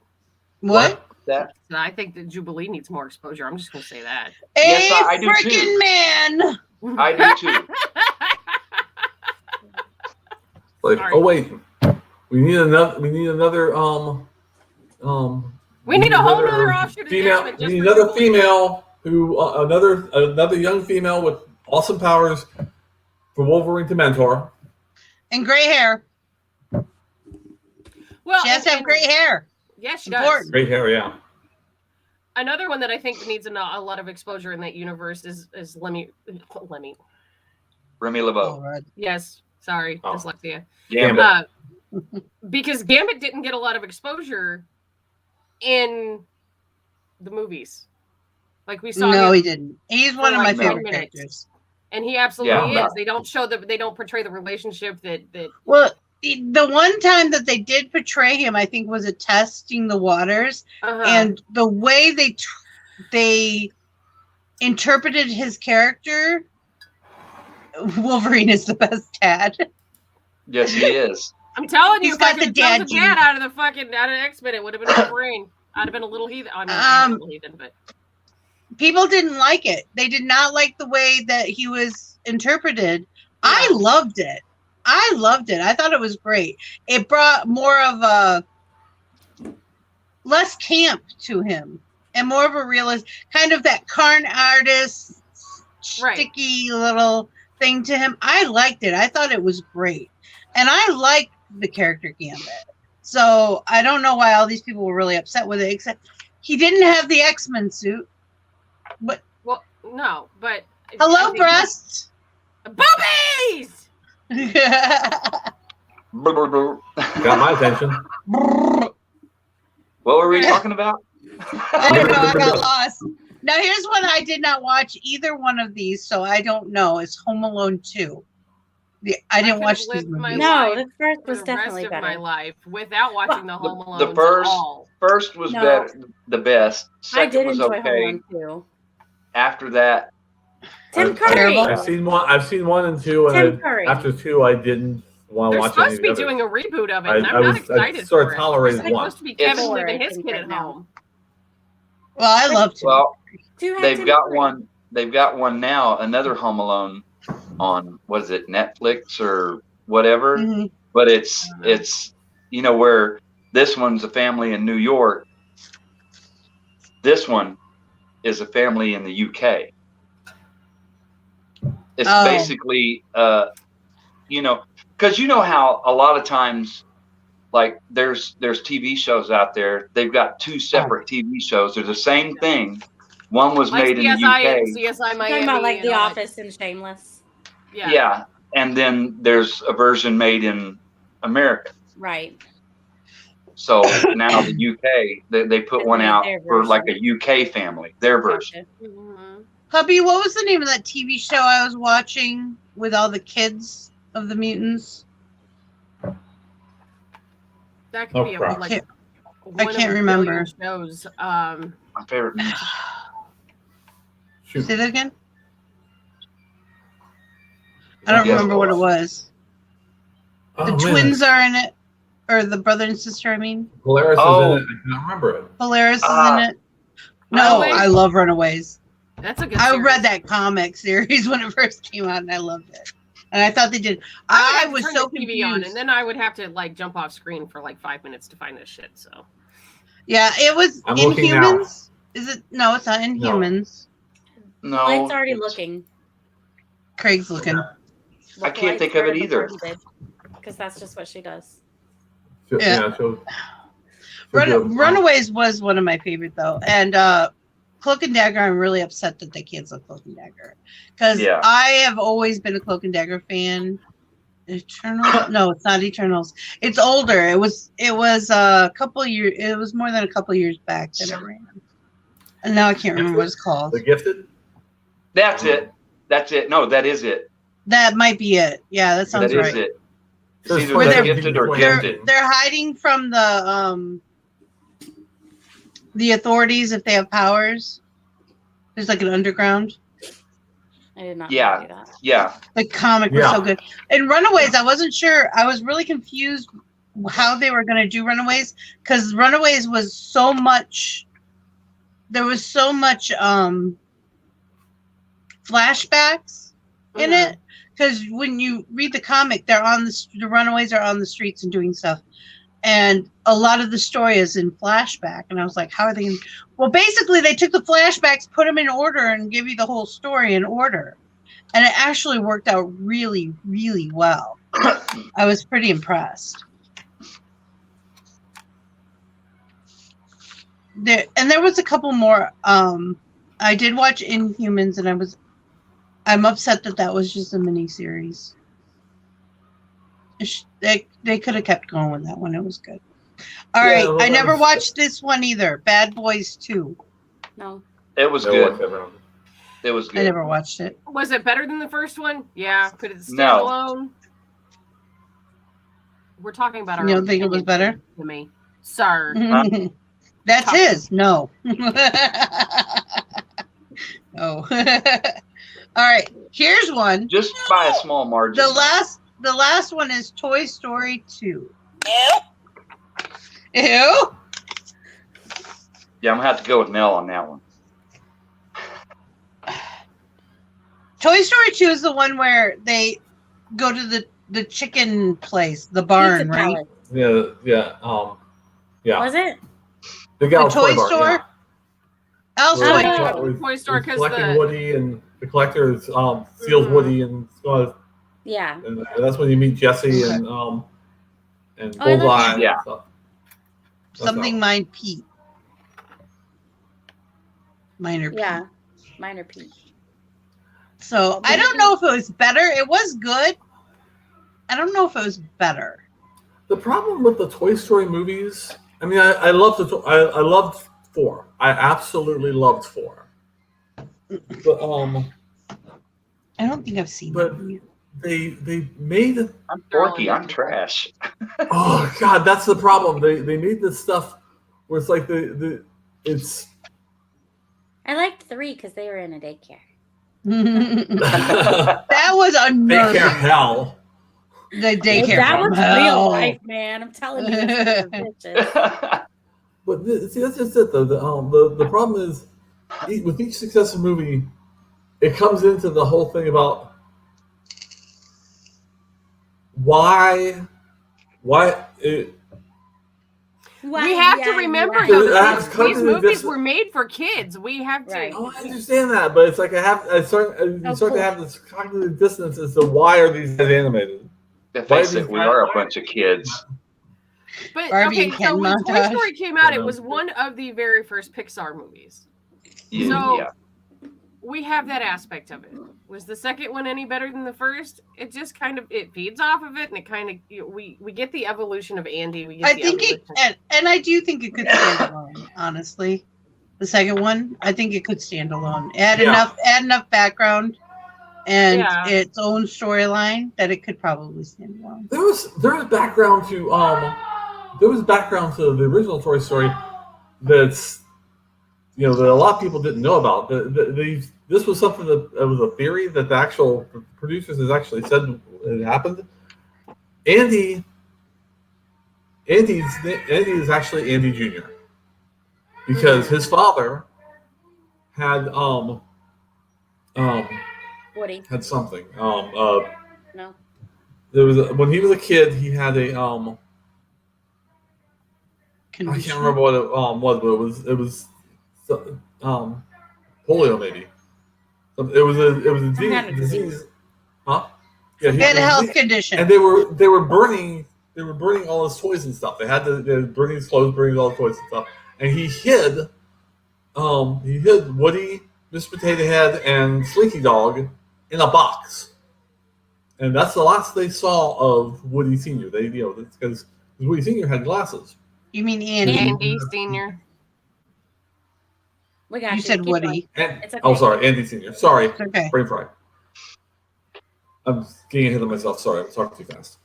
What? That So I think that Jubilee needs more exposure. I'm just going to say that. Yes, A I do too. freaking man! I do too. Like, Sorry. oh wait, we need another. We need We need a whole nother offshoot of the female. X-Men We just need for another Jubilee. female who another young female with awesome powers for Wolverine to mentor. And gray hair. Well, She has to have and- great hair. Yes, she does. Important. Great hair, yeah. Another one that I think needs a lot of exposure in that universe is Lemmy. Remy LeBeau. All right. Yes, sorry, Oh. dyslexia. Gambit. Because Gambit didn't get a lot of exposure in the movies. Like we saw No, him, he didn't. He's one of my like 10 favorite minutes. characters. and he absolutely Yeah. is. They don't show they don't portray the relationship that Well, the one time that they did portray him, I think, was at Testing the Waters, and the way they interpreted his character, Wolverine is the best dad. Yes, he is. I'm telling you, He's if I got the could have dad the dad out of the X-Men, it would have been Wolverine. I'd have been a little heathen. I mean, I'm a little heathen, but People didn't like it. They did not like the way that he was interpreted. I loved it. I thought it was great. It brought more of a less camp to him and more of a realist, kind of that carn artist, Right. sticky little thing to him. I liked it. I thought it was great. And I liked the character Gambit. So I don't know why all these people were really upset with it, except he didn't have the X-Men suit. But no, but hello, breasts. Boobies! Got my attention. What were we talking about? I don't know. I got lost. Now, here's one I did not watch either one of these, so I don't know. It's Home Alone 2. I didn't watch these movies. No, the first was the definitely rest of better. my life without watching the Home Alone. The first was better, the best. Second I did was enjoy okay. Home Alone 2. After that, Tim Curry. I've seen 1 and 2, and after 2, I didn't want to They're watch supposed to be any of the doing a reboot of it, I- and I I'm not was- I excited started for it. tolerating It's one. supposed to be Kevin It's- with a his kid right at now. home. Well, I love to. well, Two had they've Tim got Curry. one. They've got one now. Another Home Alone on what is it, Netflix or whatever? Mhm. But it's where this one's a family in New York. This one is a family in the UK. It's basically, because you know how a lot of times, like there's TV shows out there. They've got two separate TV shows. They're the same thing. One was Like made in the CSI UK. and CSI Miami. Talking about like and The all that. Office and Shameless. Yeah, and then there's a version made in America. Right. So now the UK, they put And one made out their for like version. a UK family, their version. Gotcha. Hubby, what was the name of that TV show I was watching with all the kids of the mutants? That could be crap. like I one of can't a remember. billion shows. My favorite. Shoot. Say that again? I don't Yes. remember what it was. Oh, The man. twins are in it, or the brother and sister, I mean. Polaris Oh. is in it. I can't remember it. Polaris is Ah. in it. No, Runaways? I love Runaways. That's a good. I series. read that comic series when it first came out, and I loved it. And I thought they did. would I have to was turn so the TV confused. on, and then I would have to like jump off screen for like 5 minutes to find this shit. So Yeah, it was I'm looking now. Inhumans. Is it? No, it's not Inhumans. No, Light's already looking. Craig's looking. I can't think of it either. Because that's just what she does. Yeah. She'll do it. Runaways was one of my favorite though, and Cloak and Dagger. I'm really upset that they canceled Cloak and Dagger because Yeah. I have always been a Cloak and Dagger fan. Eternal? No, it's not Eternals. It's older. It was a couple years. It was more than a couple years back that it ran, and now I can't remember what it's called. The Gifted? That's it. That's it. No, that is it. That might be it. Yeah, that sounds That is right. it. It's There's either Where The they're- Gifted or they're- Gifted. They're hiding from the authorities if they have powers. There's like an underground. I did not Yeah. do that. Yeah. The comic was Yeah. so good. In Runaways, I wasn't sure. I was really confused how they were going to do Runaways because Runaways was so much. There was so much flashbacks in it because when you read the comic, they're on the Runaways are on the streets and doing stuff, and a lot of the story is in flashback. And I was like, how are they? Well, basically, they took the flashbacks, put them in order, and give you the whole story in order. And it actually worked out really, really well. I was pretty impressed. There was a couple more. I did watch Inhumans, and I'm upset that was just a mini series. They could have kept going with that one. It was good. All right, well, I that never was- watched this one either. Bad Boys 2. No. It was No, good. whatever. It was good. I never watched it. was it better than the first one? Yeah. Could it stand No. alone? We're talking about our. You don't think it was better? To me, sir. That's Talk- his. No. No. All right. Here's one. Just by a small margin. The last one is Toy Story 2. Ew. Yeah, I'm gonna have to go with Nell on that one. Toy Story 2 is the one where they go to the chicken place, the barn, Pizza right? Palace. Yeah. Was it? The gal The toy bar, store? yeah. Elf Where Toy they Store. was- Toy Store, was 'cause collecting the- Woody and the collector steals Woody and Yeah. and that's when you meet Jesse and Bullseye. Yeah. And stuff. Something Mine Pete. Minor Pete. Yeah. Minor Pete. So I don't know if it was better. It was good. I don't know if it was better. The problem with the Toy Story movies, I mean, I loved I loved 4. I absolutely loved 4. But I don't think I've seen but that. they made I'm dorky. I'm trash. oh god, that's the problem. They made this stuff where it's like it's I liked 3 because they were in a daycare. That was unnerving. daycare hell. The daycare That from was hell. real life, man. I'm telling you. Bitches. But see, that's just it though. The problem is with each successive movie, it comes into the whole thing about why it. We have to remember yeah. though, that Yeah. these movies were made for kids. We have to. Oh, I understand that, but it's like I start to have this cognitive dissonance as to why are these guys animated? Face it, we are a bunch of kids. But Barbie okay, and Ken so when Toy montage. Story came out, it was one of the very first Pixar movies. Yeah. So we have that aspect of it. Was the second one any better than the first? It just kind of it feeds off of it, and it kind of we get the evolution of Andy. We get I the think evolution. and I do think it could stand alone. Honestly, the second one, I think it could stand alone. Add enough background and its own storyline that it could probably stand alone. There was background to the original Toy Story that's that a lot of people didn't know about. This was something that was a theory that the actual producers has actually said it happened. Andy is actually Andy Jr. because his father had Woody. had something. No. There was when he was a kid, he had a I can't remember what it was, but it was polio maybe. It was a disease. Huh? Yeah, He had a health condition. And they were burning all his toys and stuff. They were burning his clothes, burning all the toys and stuff. And he hid Woody, Mr. Potato Head, and Slinky Dog in a box. And that's the last they saw of Woody Sr. Because Woody Sr. had glasses. You mean Andy? Andy Senior. We got You said Woody. It's okay. Oh, sorry, Andy Sr. Sorry, okay. Brain fry. I'm getting ahead of myself. Sorry, I'm talking too fast.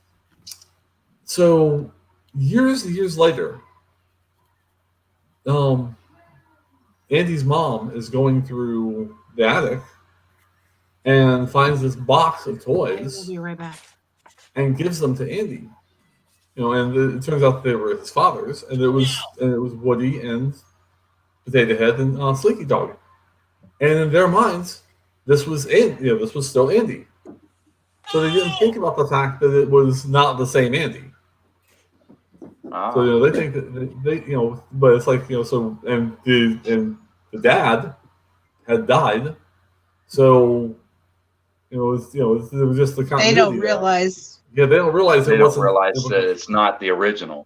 So, years later, Andy's mom is going through the attic and finds this box of toys. We'll be right back. And gives them to Andy. And it turns out they were his father's, and it was Woody and Potato Head and Slinky Dog. And in their minds, this was Andy. This was still Andy. So they didn't think about the fact that it was not the same Andy. So they think that they but it's like so and the dad had died, so it was just the continuity. They don't realize. Yeah, they don't realize that it's not the original.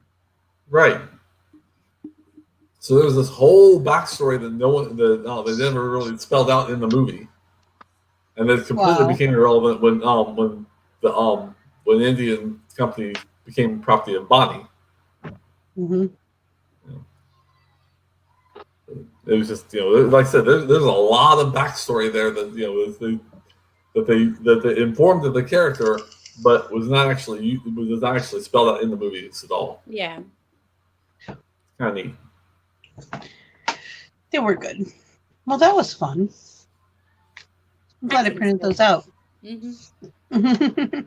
Right. So there's this whole backstory that they never really spelled out in the movie, and it completely became irrelevant when Andy and company became property of Bonnie. Mm-hmm. It was just like I said, there's a lot of backstory there that they informed of the character, but was not actually spelled out in the movies at all. Yeah. Kind of neat. They were good. Well, that was fun. I'm glad I printed those out. Mm-hmm.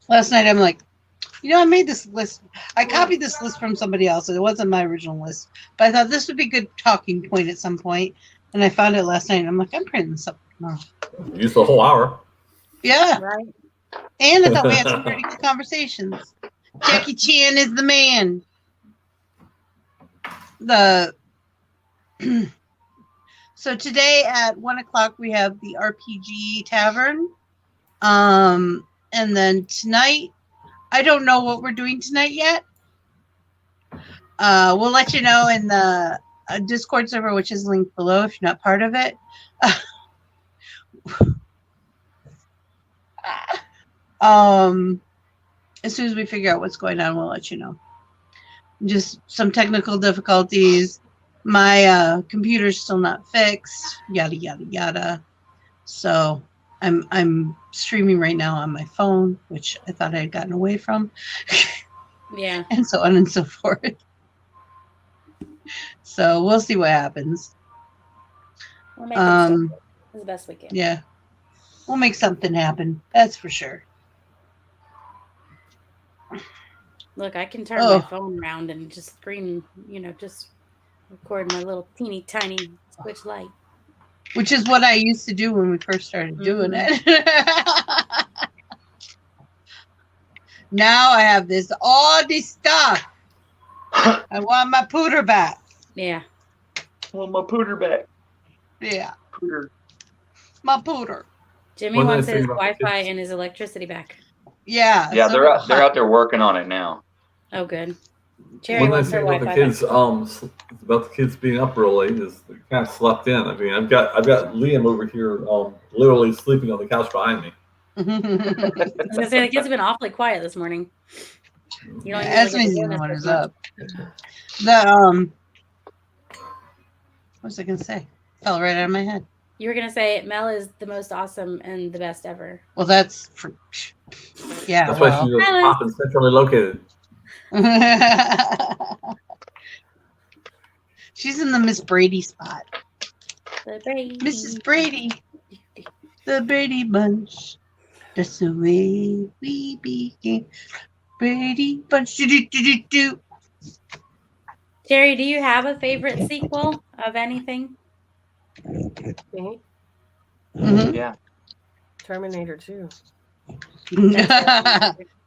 Last night, I'm like, I made this list. I copied this list from somebody else. It wasn't my original list, but I thought this would be a good talking point at some point. And I found it last night. And I'm like, I'm printing this up tomorrow. Used the whole hour. Yeah. Right. And I thought we had some pretty good conversations. Jackie Chan is the man. So today at 1:00 we have the RPG Tavern. And then tonight, I don't know what we're doing tonight yet. We'll let you know in the Discord server, which is linked below if you're not part of it. As soon as we figure out what's going on, we'll let you know. Just some technical difficulties. My computer's still not fixed. Yada yada yada. So I'm streaming right now on my phone, which I thought I had gotten away from. Yeah. And so on and so forth. So we'll see what happens. We'll make it the best we can. Yeah. We'll make something happen. That's for sure. Look, I can turn my phone around and just screen, just record my little teeny tiny Twitch light. Which is what I used to do when we first started doing it. Now I have all this stuff. I want my pooter back. Yeah. I want my pooter back. Yeah. Pooter. My pooter. Jimmy wants his Wi-Fi and his electricity back. Yeah. Yeah, they're out there working on it now. Oh, good. Cherry wants her Wi-Fi about the kids, about the kids being up real late is they kind of slept in. I mean, I've got Liam over here, literally sleeping on the couch behind me. I was gonna say the kids have been awfully quiet this morning. You don't That's really me. What is up? What was I gonna say? Fell right out of my head. You were gonna say Mel is the most awesome and the best ever. Well, that's for yeah. That's why she's pop and centrally located. She's in the Miss Brady spot. The Brady. Mrs. Brady. The Brady Bunch. That's the way we begin. Brady Bunch. Do. Jerry, do you have a favorite sequel of anything? Yeah. Terminator 2.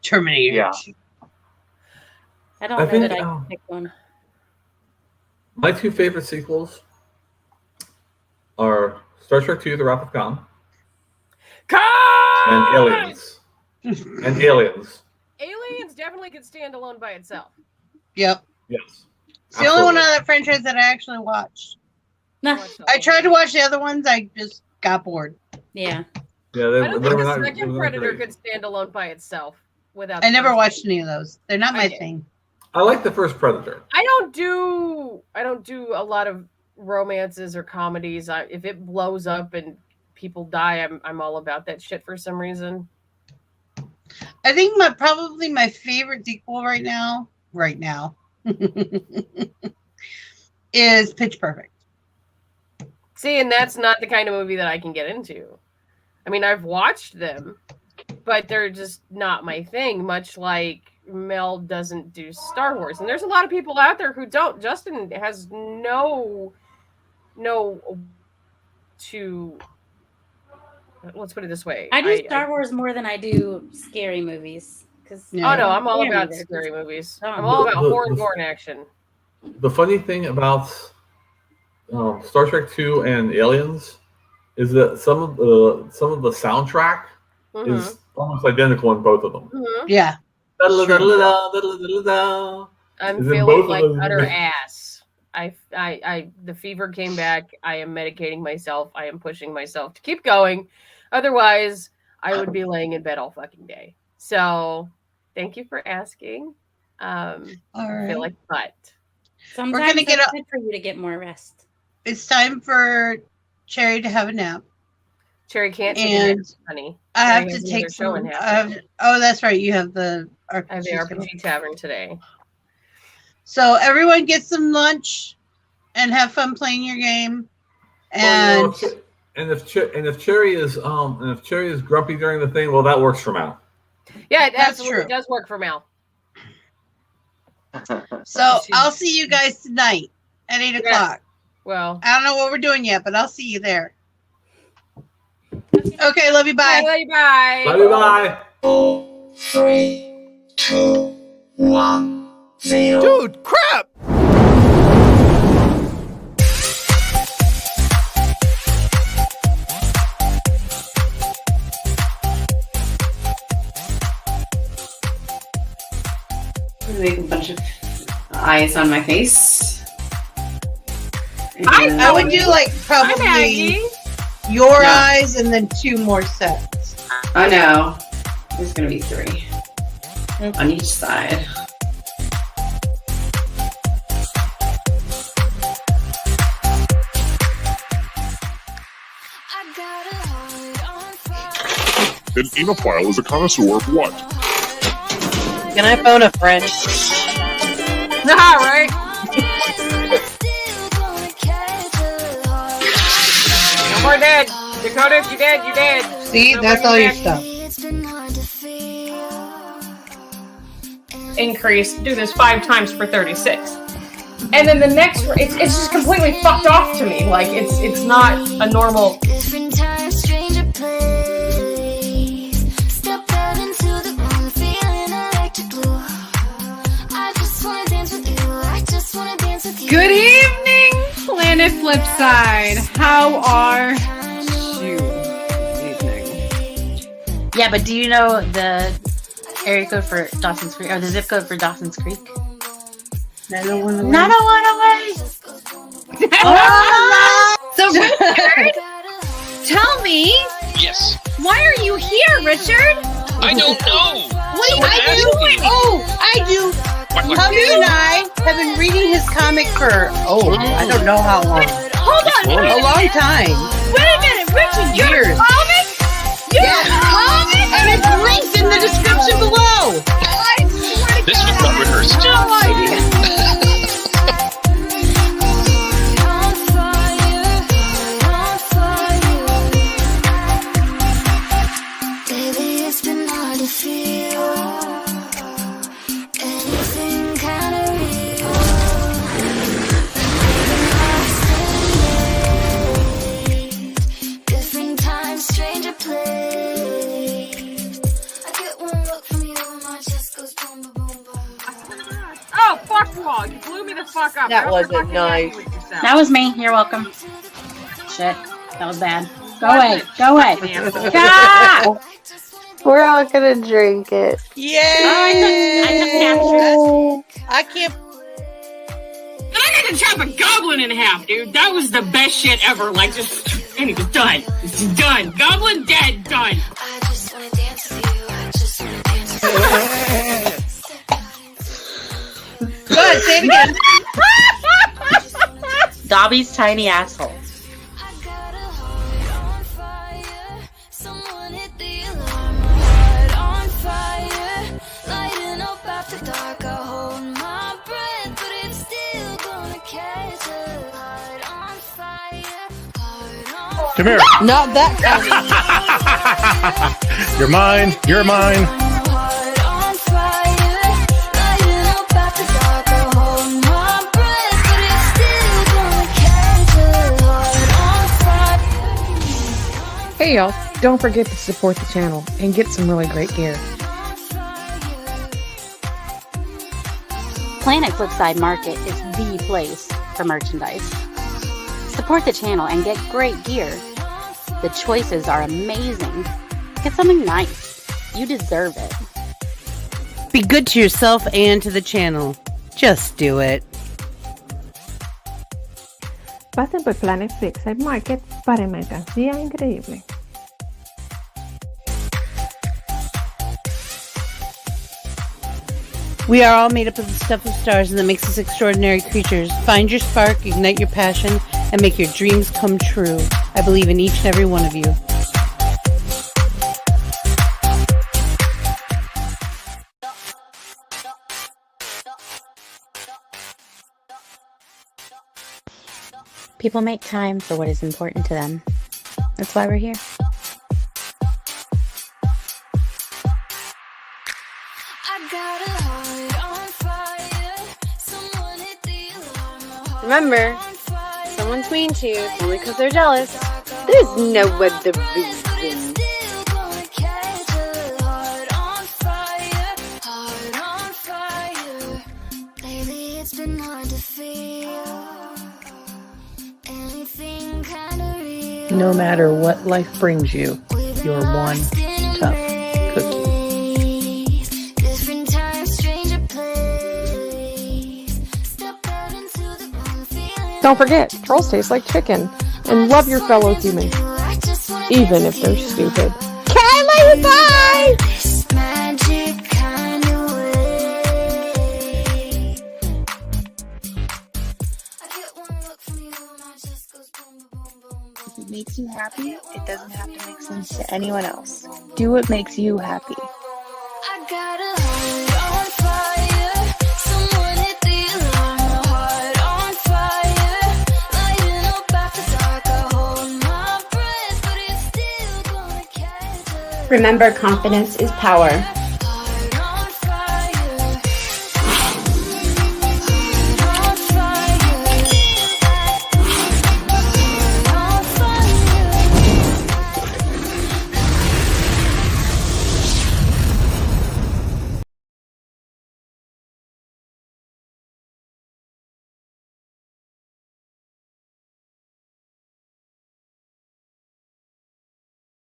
Terminator. Yeah. I don't know that I can pick one. My two favorite sequels are Star Trek II: The Wrath of Khan and Aliens. And Aliens. Aliens definitely could stand alone by itself. Yep. Yes. It's the only one out of that franchise that I actually watched. I tried to watch the other ones. I just got bored. Yeah. Yeah, I don't think the second Predator could stand alone by itself without. I never watched any of those. They're not my thing. I like the first Predator. I don't do a lot of romances or comedies. If it blows up and people die, I'm all about that shit for some reason. I think probably my favorite sequel right now is Pitch Perfect. See, and that's not the kind of movie that I can get into. I mean, I've watched them, but they're just not my thing, much like Mel doesn't do Star Wars. And there's a lot of people out there who don't. Justin has no let's put it this way. I do Star Wars more than I do scary movies. Oh no, I'm all about scary movies. I'm all about horror and gore action. The funny thing about Star Trek II and Aliens is that some of the soundtrack is almost identical in both of them. Yeah. I'm feeling like utter ass. The fever came back. I am medicating myself. I am pushing myself to keep going. Otherwise, I would be laying in bed all fucking day. So, thank you for asking. All right. I feel like butt. Sometimes it's good for you to get more rest. It's time for Cherry to have a nap. Cherry can't take a nap, honey. I have to take some. Oh, that's right. You have the RPG. I have the RPG Tavern today. So everyone get some lunch and have fun playing your game. And if Cherry is grumpy during the thing, well, that works for Mal. Yeah, it absolutely does work for Mal. So I'll see you guys tonight at 8 o'clock. Well, I don't know what we're doing yet, but I'll see you there. Okay, love you. Bye. Love you. Bye. Love you. Bye. 4, 3, 2, 1, 0. Dude, crap! eyes on my face. I would do like probably your eyes and then 2 more sets. Oh no, there's gonna be 3 on each side. An enophile is a connoisseur of what? Can I phone a friend? Nah, right? No more dead. Dakota, if you're dead, you're dead. See, No that's more all your dead. stuff. Increase. Do this 5 times for 36. And then the next, it's just completely fucked off to me. Like, it's not a normal... Different time, stranger place. Step out into the room, feeling electric blue. I just wanna dance with you. I just wanna dance with you. Good evening, Planet Flipside. How are you this evening? Yeah, but do you know the area code for Dawson's Creek, or the zip code for Dawson's Creek? 901 901 away. So, Richard, tell me, Yes. why are you here, Richard? I don't know. What Someone I asked do? me. Oh, I do. What? Hubby and I have been reading his comic for, I don't know how long. Hold on. A long time. Wait a minute, Richard, you have a Years. comic? You have a comic? And it's linked in the description below. I swear to This was God, not rehearsed. no idea. On fire. Baby, it's been hard to feel anything kind of real. Different time, stranger place. I get one look from you, my chest goes boom, boom, boom, boom. Oh, fuck you all. You blew me the fuck up. That I was wasn't fucking nice. happy with yourself. That was me. You're welcome. Shit, that was bad. Go away. Go away. Ah! We're all gonna drink it. Yay! I can't. And I got to chop a goblin in half, dude. That was the best shit ever. Like, just, and it was done. It's done. Goblin dead, done. I just wanna dance with you. I just wanna dance with you. Go ahead, say it again. Dobby's tiny asshole. I got a heart on fire. Someone hit the alarm. Heart on fire. Lighting up after dark. I hold my breath, but it's still gonna catch a heart on fire. Heart on Come here. Not that kind. You're mine. You're mine. heart on fire. Lighting up after dark. I hold my breath, but it's still gonna catch a heart on fire. Hey y'all, don't forget to support the channel and get some really great gear. Planet Flipside Market is the place for merchandise. Support the channel and get great gear. The choices are amazing. Get something nice. You deserve it. Be good to yourself and to the channel. Just do it. Pasen por Planet Flipside Market para mercancía increíble. We are all made up of the stuff of stars, and that makes us extraordinary creatures. Find your spark, ignite your passion, and make your dreams come true. I believe in each and every one of you. People make time for what is important to them. That's why we're here. Remember, someone's mean to you only because they're jealous. There's no other reason. No matter what life brings you, you're one tough cookie. Different time, stranger place. don't forget, trolls taste like chicken. And love your fellow humans, even if they're stupid. Kelly, bye! If it makes you happy, it doesn't have to make sense to anyone else. Do what makes you happy. Remember, confidence is power.